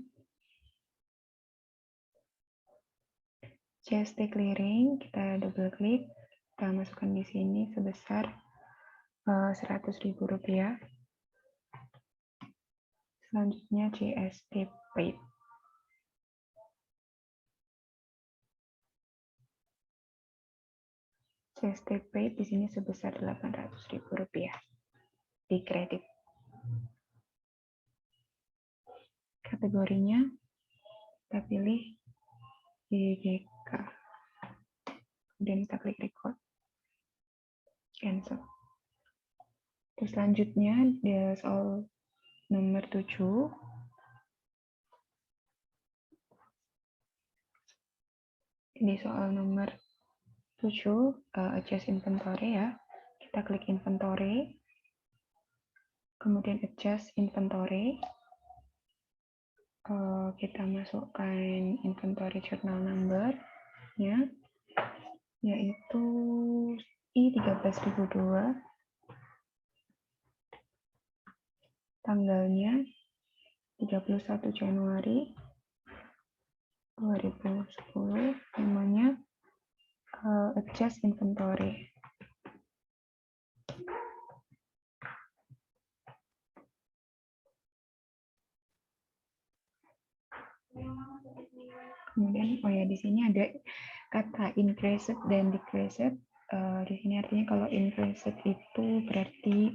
GST clearing kita double klik, kita masukkan di sini sebesar Rp100.000. Selanjutnya GST paid. GST paid di sini sebesar Rp800.000 di kredit. Kategorinya kita pilih YGK. Kemudian kita klik record. Cancel. Terus selanjutnya di soal nomor 7. Di soal nomor 7, adjust inventory ya. Kita klik inventory. Kemudian adjust inventory. Kita masukkan inventory journal number-nya, yaitu I13002. Tanggalnya 31 Januari 2010, namanya adjust inventory. Kemudian, di sini ada kata increased dan decreased. Di sini artinya kalau increased itu berarti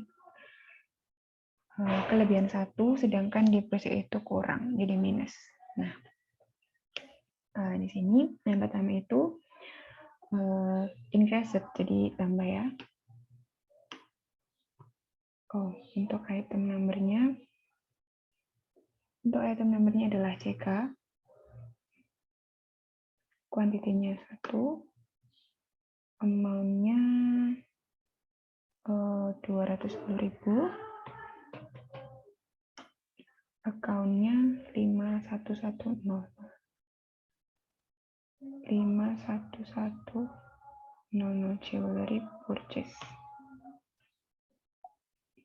kelebihan 1, sedangkan decreased itu kurang, jadi minus. Nah, di sini yang pertama itu increased, jadi tambah ya. Untuk item number-nya, adalah CK. Kuantitinya 1, amount-nya 210.000, account-nya 5110. 51100 jewelry purchase.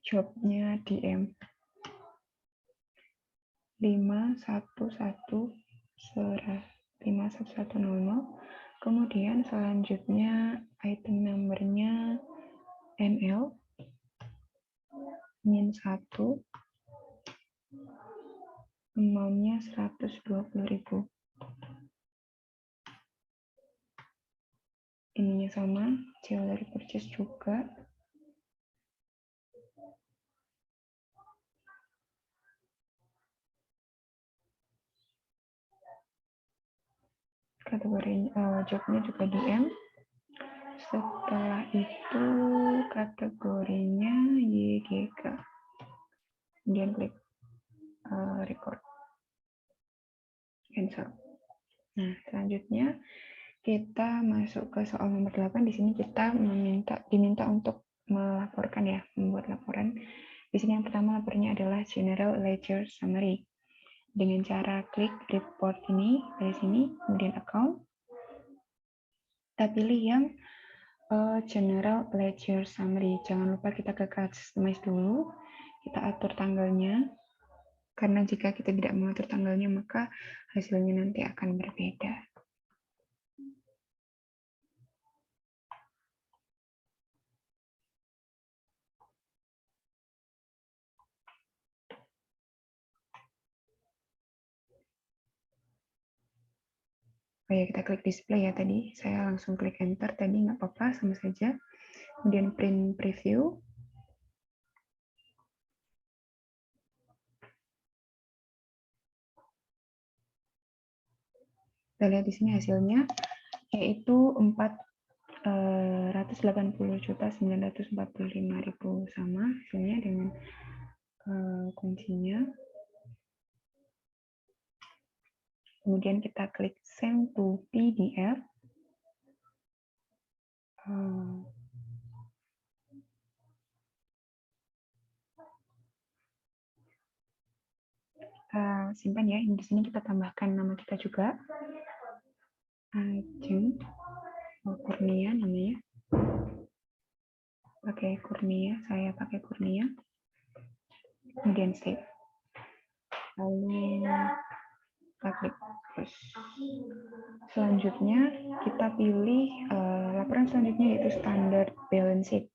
Job-nya DM 51100. Kemudian selanjutnya item number-nya NL min 1, amount-nya 120.000. Ininya sama, jewelry purchase juga. Kategori jobnya juga DM. Setelah itu kategorinya YGK. Kemudian klik record. Cancel. Nah, selanjutnya kita masuk ke soal nomor 8. Di sini kita diminta untuk melaporkan ya, membuat laporan. Di sini yang pertama lapornya adalah General Ledger Summary. Dengan cara klik report ini dari sini, kemudian account. Kita pilih yang General Ledger Summary. Jangan lupa kita ke customize dulu. Kita atur tanggalnya. Karena jika kita tidak mengatur tanggalnya, maka hasilnya nanti akan berbeda. Kita klik display ya tadi. Saya langsung klik enter. Tadi nggak apa-apa, sama saja. Kemudian print preview. Kita lihat di sini hasilnya, yaitu 480.945.000 sama hasilnya dengan kuncinya. Kemudian kita klik Send to PDF. Simpan ya. Di sini kita tambahkan nama kita juga. Ajeng Kurnia namanya. Pakai Kurnia, saya pakai Kurnia. Kemudian save. Lalu kita klik terus. Selanjutnya kita pilih laporan selanjutnya yaitu standard balance sheet.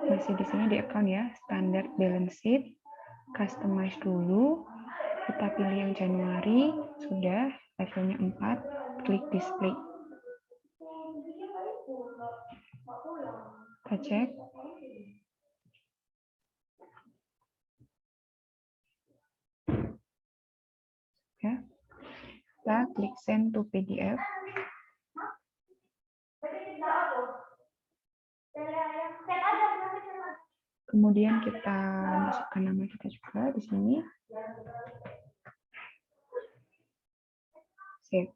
Masih di sini di account ya, standard balance sheet. Customize dulu. Kita pilih yang Januari, sudah levelnya 4, klik display. Kita cek. Ya. Kita klik send to PDF. Kemudian kita masukkan nama kita juga di sini. Save.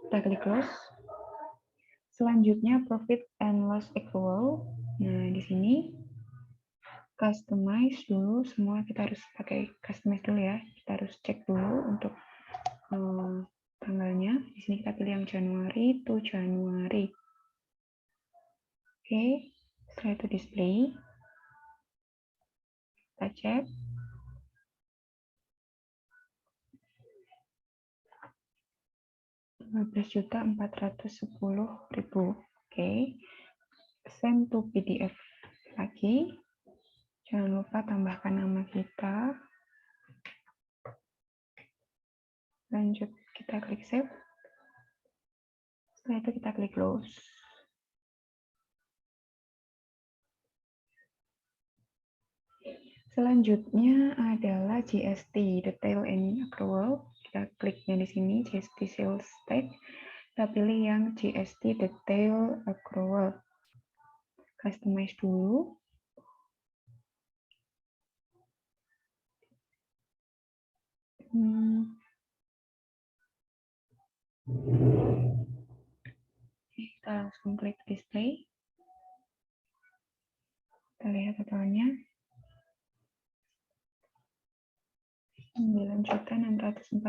Kita klik close. Selanjutnya profit and loss accrual. Nah, di sini customize dulu, semua kita harus pakai customize dulu ya. Kita harus cek dulu untuk tanggalnya. Di sini kita pilih yang Januari to Januari. Oke, setelah itu display. Kita cek. Rp15.410.000. Oke. Send to PDF lagi. Jangan lupa tambahkan nama kita. Lanjut, kita klik save. Setelah itu kita klik close. Selanjutnya adalah GST, Detail and Accrual. Kita kliknya di sini, GST Sales Tax. Kita pilih yang GST Detail Accrual. Customize dulu. Kita langsung klik display. Kita lihat totalnya. 9.645.000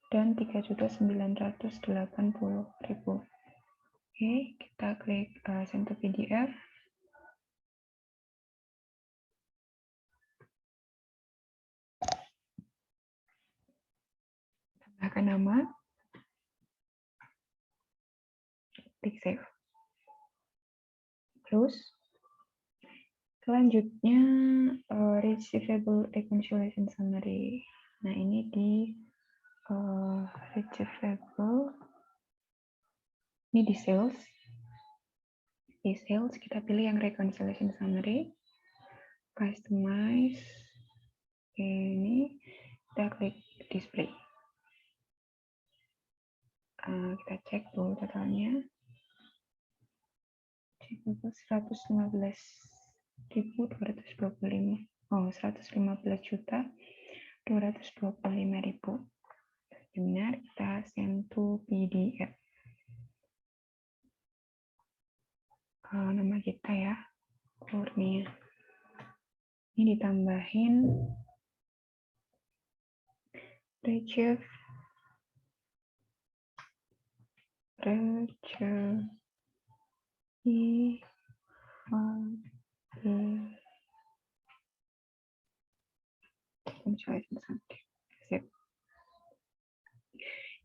dan 3.980.000. Oke, kita klik send to PDF. Tambahkan nama. Klik save. Close. Selanjutnya receivable reconciliation summary. Nah, ini di receivable. Ini di sales. Di sales kita pilih yang reconciliation summary. Customize. Ini kita klik display. Kita cek dulu totalnya. 115.225. Oh, 115.225.000. Benar, kita send to PDF. Nama kita ya, Kurnia. Ini ditambahin receive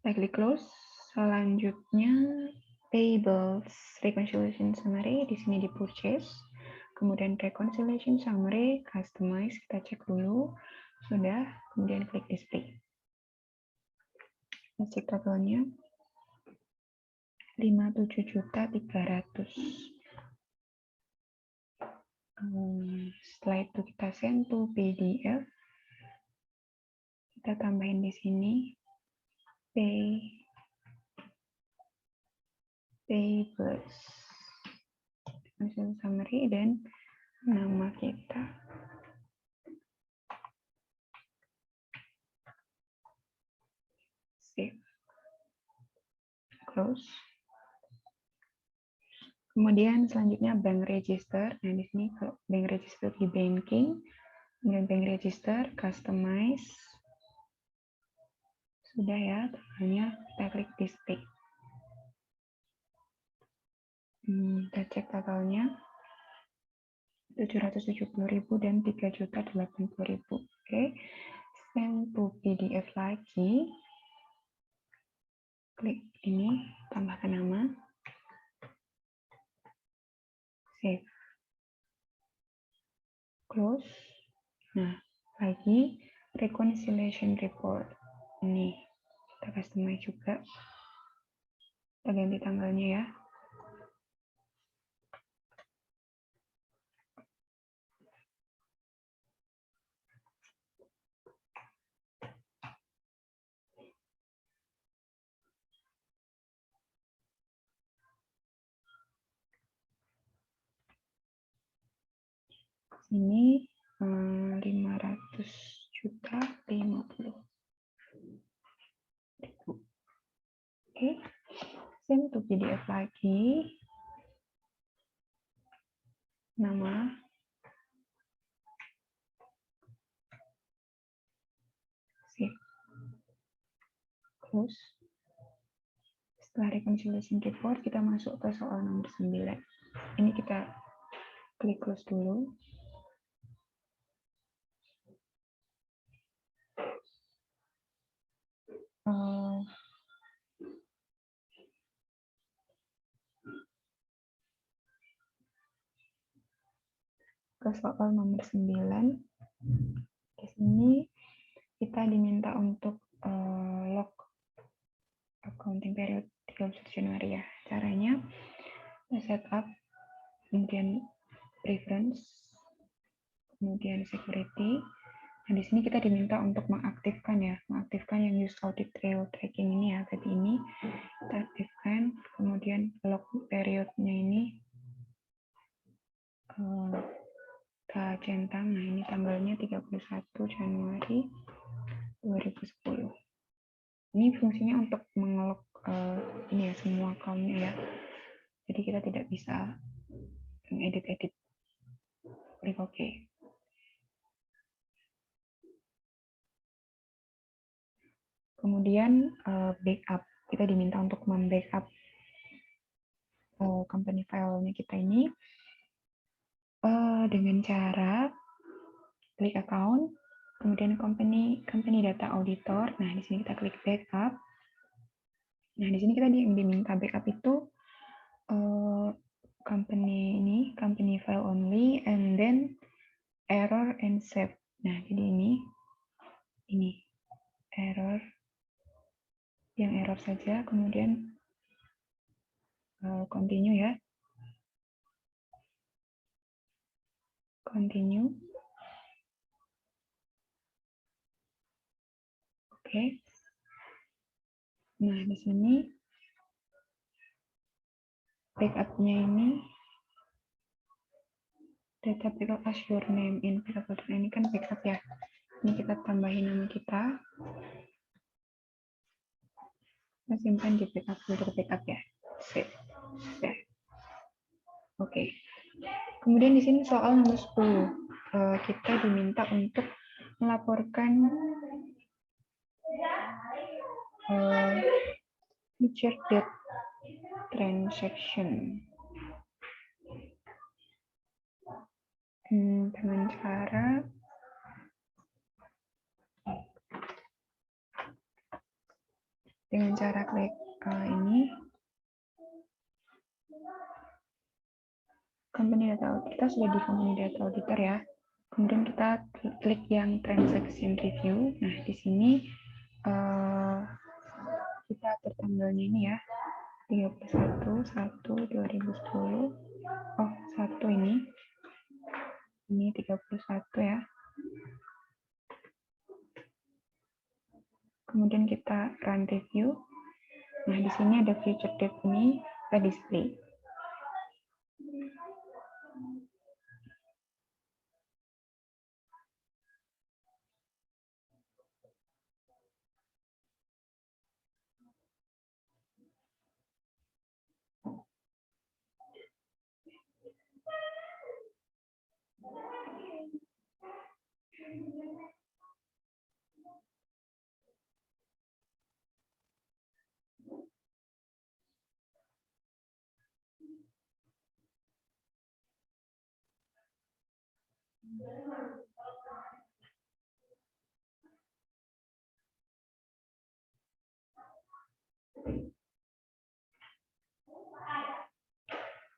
kita klik close. Selanjutnya payables reconciliation summary, di sini di purchase. Kemudian reconciliation summary, customize, kita cek dulu. Sudah, kemudian klik display. Kita cek totalnya. 57.300. Setelah itu kita send to PDF. Kita tambahin di sini payables. hasil summary, dan nama kita. Save. Close. Kemudian selanjutnya bank register. Nah, di sini kalau bank register di banking, kemudian bank register, customize. Sudah ya, tanggalnya kita klik display. Kita cek totalnya. 770.000 dan 3.080.000. Oke. Send to PDF lagi. Klik ini, tambahkan nama. Save. Close. Nah, lagi reconciliation report. Ini kita customize juga. Kita ganti tanggalnya ya. Ini 500.050.000. Oke, send to PDF lagi. Nama. Save. Close. Setelah reconciliation report, kita masuk ke soal nomor 9. Ini kita klik close dulu. Ke soal nomor 9. Di sini kita diminta untuk log accounting period 31 Januari ya. Caranya setup, kemudian preference, kemudian security. Nah, di sini kita diminta untuk mengaktifkan ya, mengaktifkan yang use audit trail tracking ini ya. Jadi ini kita aktifkan, kemudian log periodnya ini kita centang. Nah, ini tanggalnya 31 Januari 2010. Ini fungsinya untuk mengelog ini ya, semua account-nya ya. Jadi kita tidak bisa mengedit-edit. Klik OK. Kemudian backup. Kita diminta untuk membackup company file-nya kita ini dengan cara klik account, kemudian company data auditor. Nah, di sini kita klik backup. Nah, di sini kita diminta backup itu company file only, and then error and save. Nah, jadi ini error, yang error saja, kemudian continue ya. Continue. Oke. Nah, di sini backup-nya ini data backup as your name in backup folder. Ini kan backup ya. Ini kita tambahin nama kita. Kita simpan di backup folder backup ya. Save. Oke. Kemudian di sini soal nomor 10. Kita diminta untuk melaporkan future date transaction dengan cara klik ini company data auditor. Kita sudah di company data auditor ya. Kemudian kita klik yang transaction review. Nah, di sini kita atur tanggalnya ini ya, 31/1/2010. Oh, 1 ini 31 ya. Kemudian kita run review. Nah, di sini ada future date ini kita display.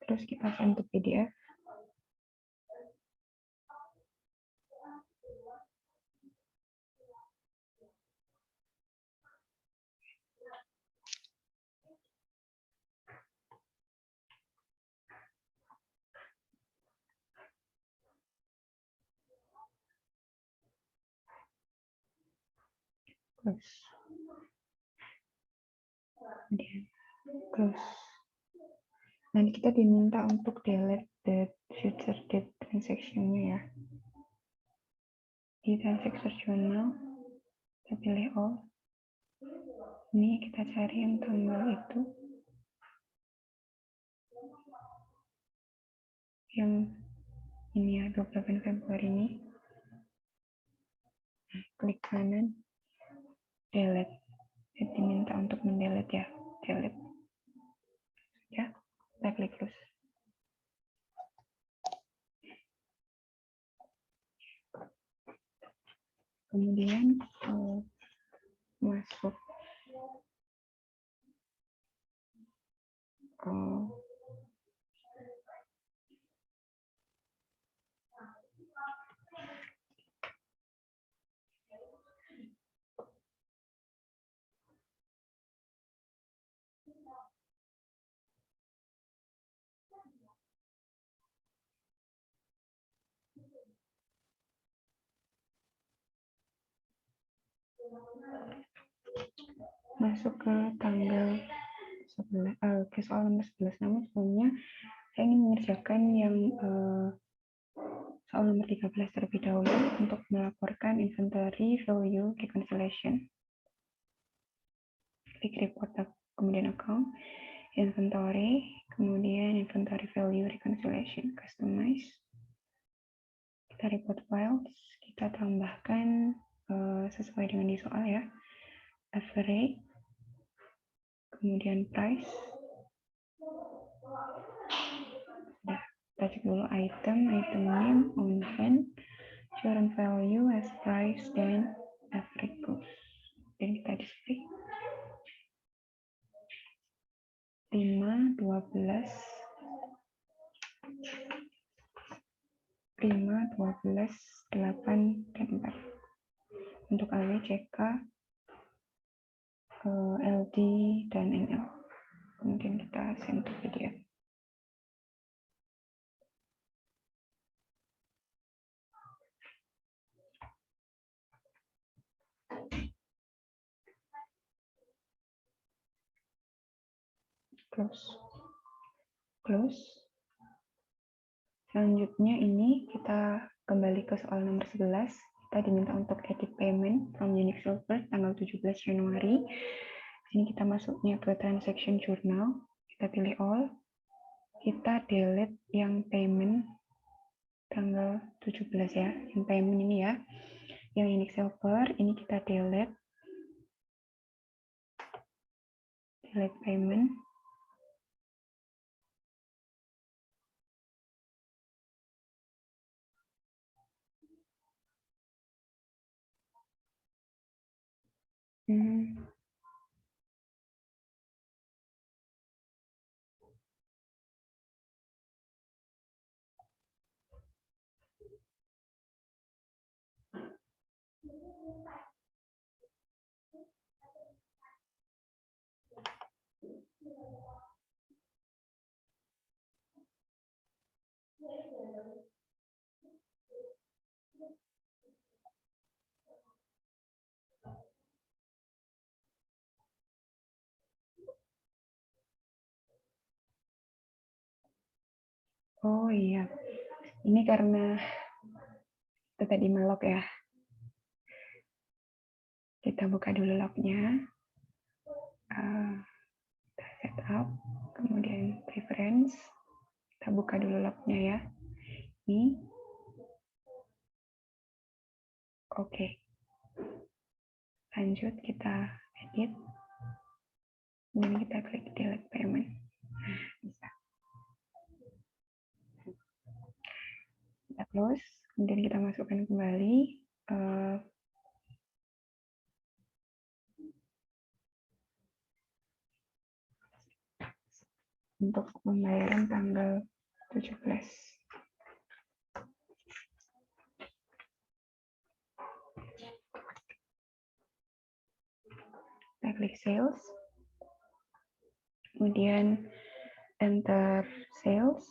Terus kita send to PDF. Close. Kemudian close. Nanti kita diminta untuk delete the future date transaction-nya ya. Di transaksional, kita pilih all. Ini kita cari yang tanggal itu. Yang ini ya, 28 Februari ini. Klik kanan, delete. Jadi diminta untuk mendelete ya, delete. Ya, kita klik close. Kemudian masuk ke tanggal 11, ke soal nomor 11. Namun sebelumnya saya ingin mengerjakan yang soal nomor 13 terlebih dahulu untuk melaporkan inventory value reconciliation. Klik report, kemudian account, inventory, kemudian inventory value reconciliation, customize. Kita report files, kita tambahkan sesuai dengan di soal ya. Average, kemudian price. Sudah, kita cek dulu item name, on hand, current value as price, dan average cost. Dan kita display 5, 12, 8, dan 4. Untuk AW, CK, LD, dan NL. Kemudian kita send to PDF. Close. Selanjutnya ini kita kembali ke soal nomor 11. Kita diminta untuk edit payment from Unix Silver tanggal 17 Januari. Sini kita masuknya ke transaction journal. Kita pilih all. Kita delete yang payment tanggal 17 ya. Yang payment ini ya. Yang Unix Silver ini kita delete. Delete payment. Oh iya, ini karena itu tadi melog ya. Kita buka dulu lognya. Kita setup, kemudian preference. Kita buka dulu lognya ya. Ini. Oke. Lanjut kita edit. Kemudian kita klik delete payment. Bisa. Kita close. Kemudian kita masukkan kembali untuk pembayaran tanggal 17. Kita klik sales, kemudian enter sales.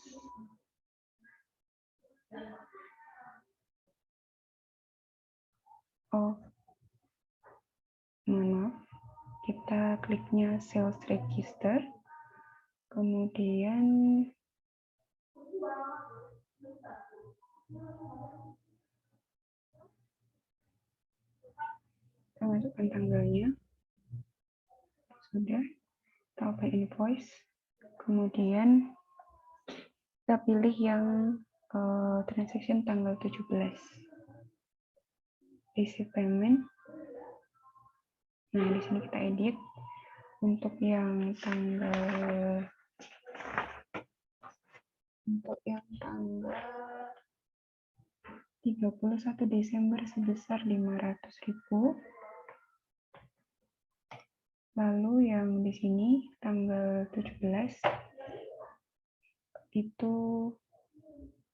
Oh, mohon maaf, kita kliknya sales register, kemudian kita masukkan tanggalnya, sudah, kita open invoice, kemudian kita pilih yang transaction tanggal 17. Receive payment. Nah, di sini kita edit untuk yang tanggal 31 Desember sebesar 500.000. Lalu yang di sini tanggal 17 itu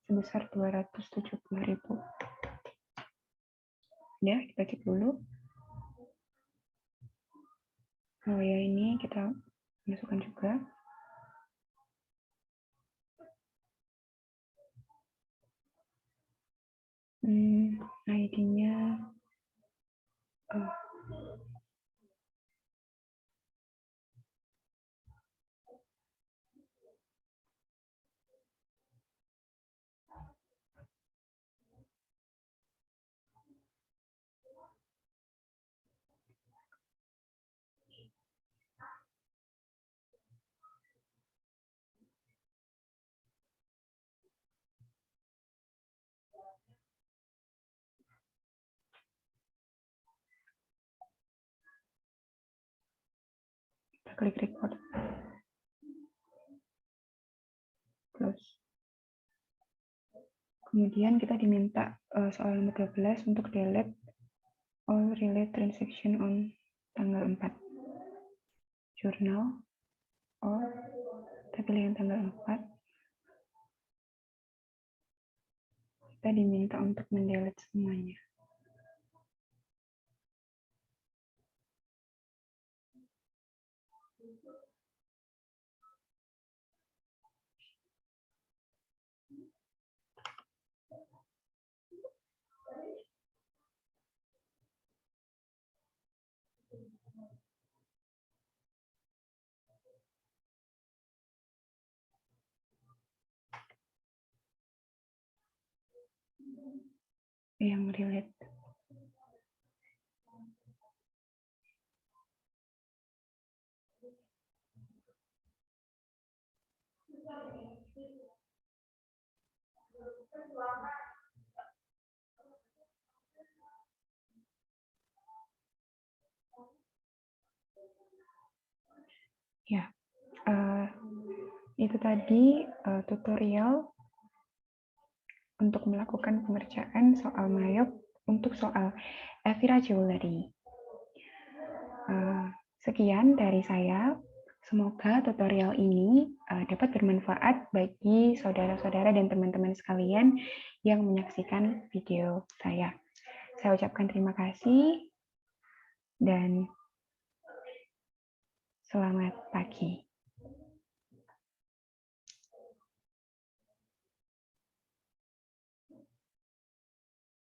sebesar 270.000. Ya, kita cek dulu. Oh ya, ini kita masukkan juga. ID-nya kita klik record. Close. Kemudian kita diminta soal nomor 12 untuk delete all related transaction on tanggal 4. Journal, or kita pilih yang tanggal 4. Kita diminta untuk mendelete semuanya. Yang relate. Ya, itu tadi tutorial untuk melakukan pengerjaan soal mayop untuk soal Elvira Jewelry. Sekian dari saya. Semoga tutorial ini dapat bermanfaat bagi saudara-saudara dan teman-teman sekalian yang menyaksikan video saya. Saya ucapkan terima kasih dan selamat pagi.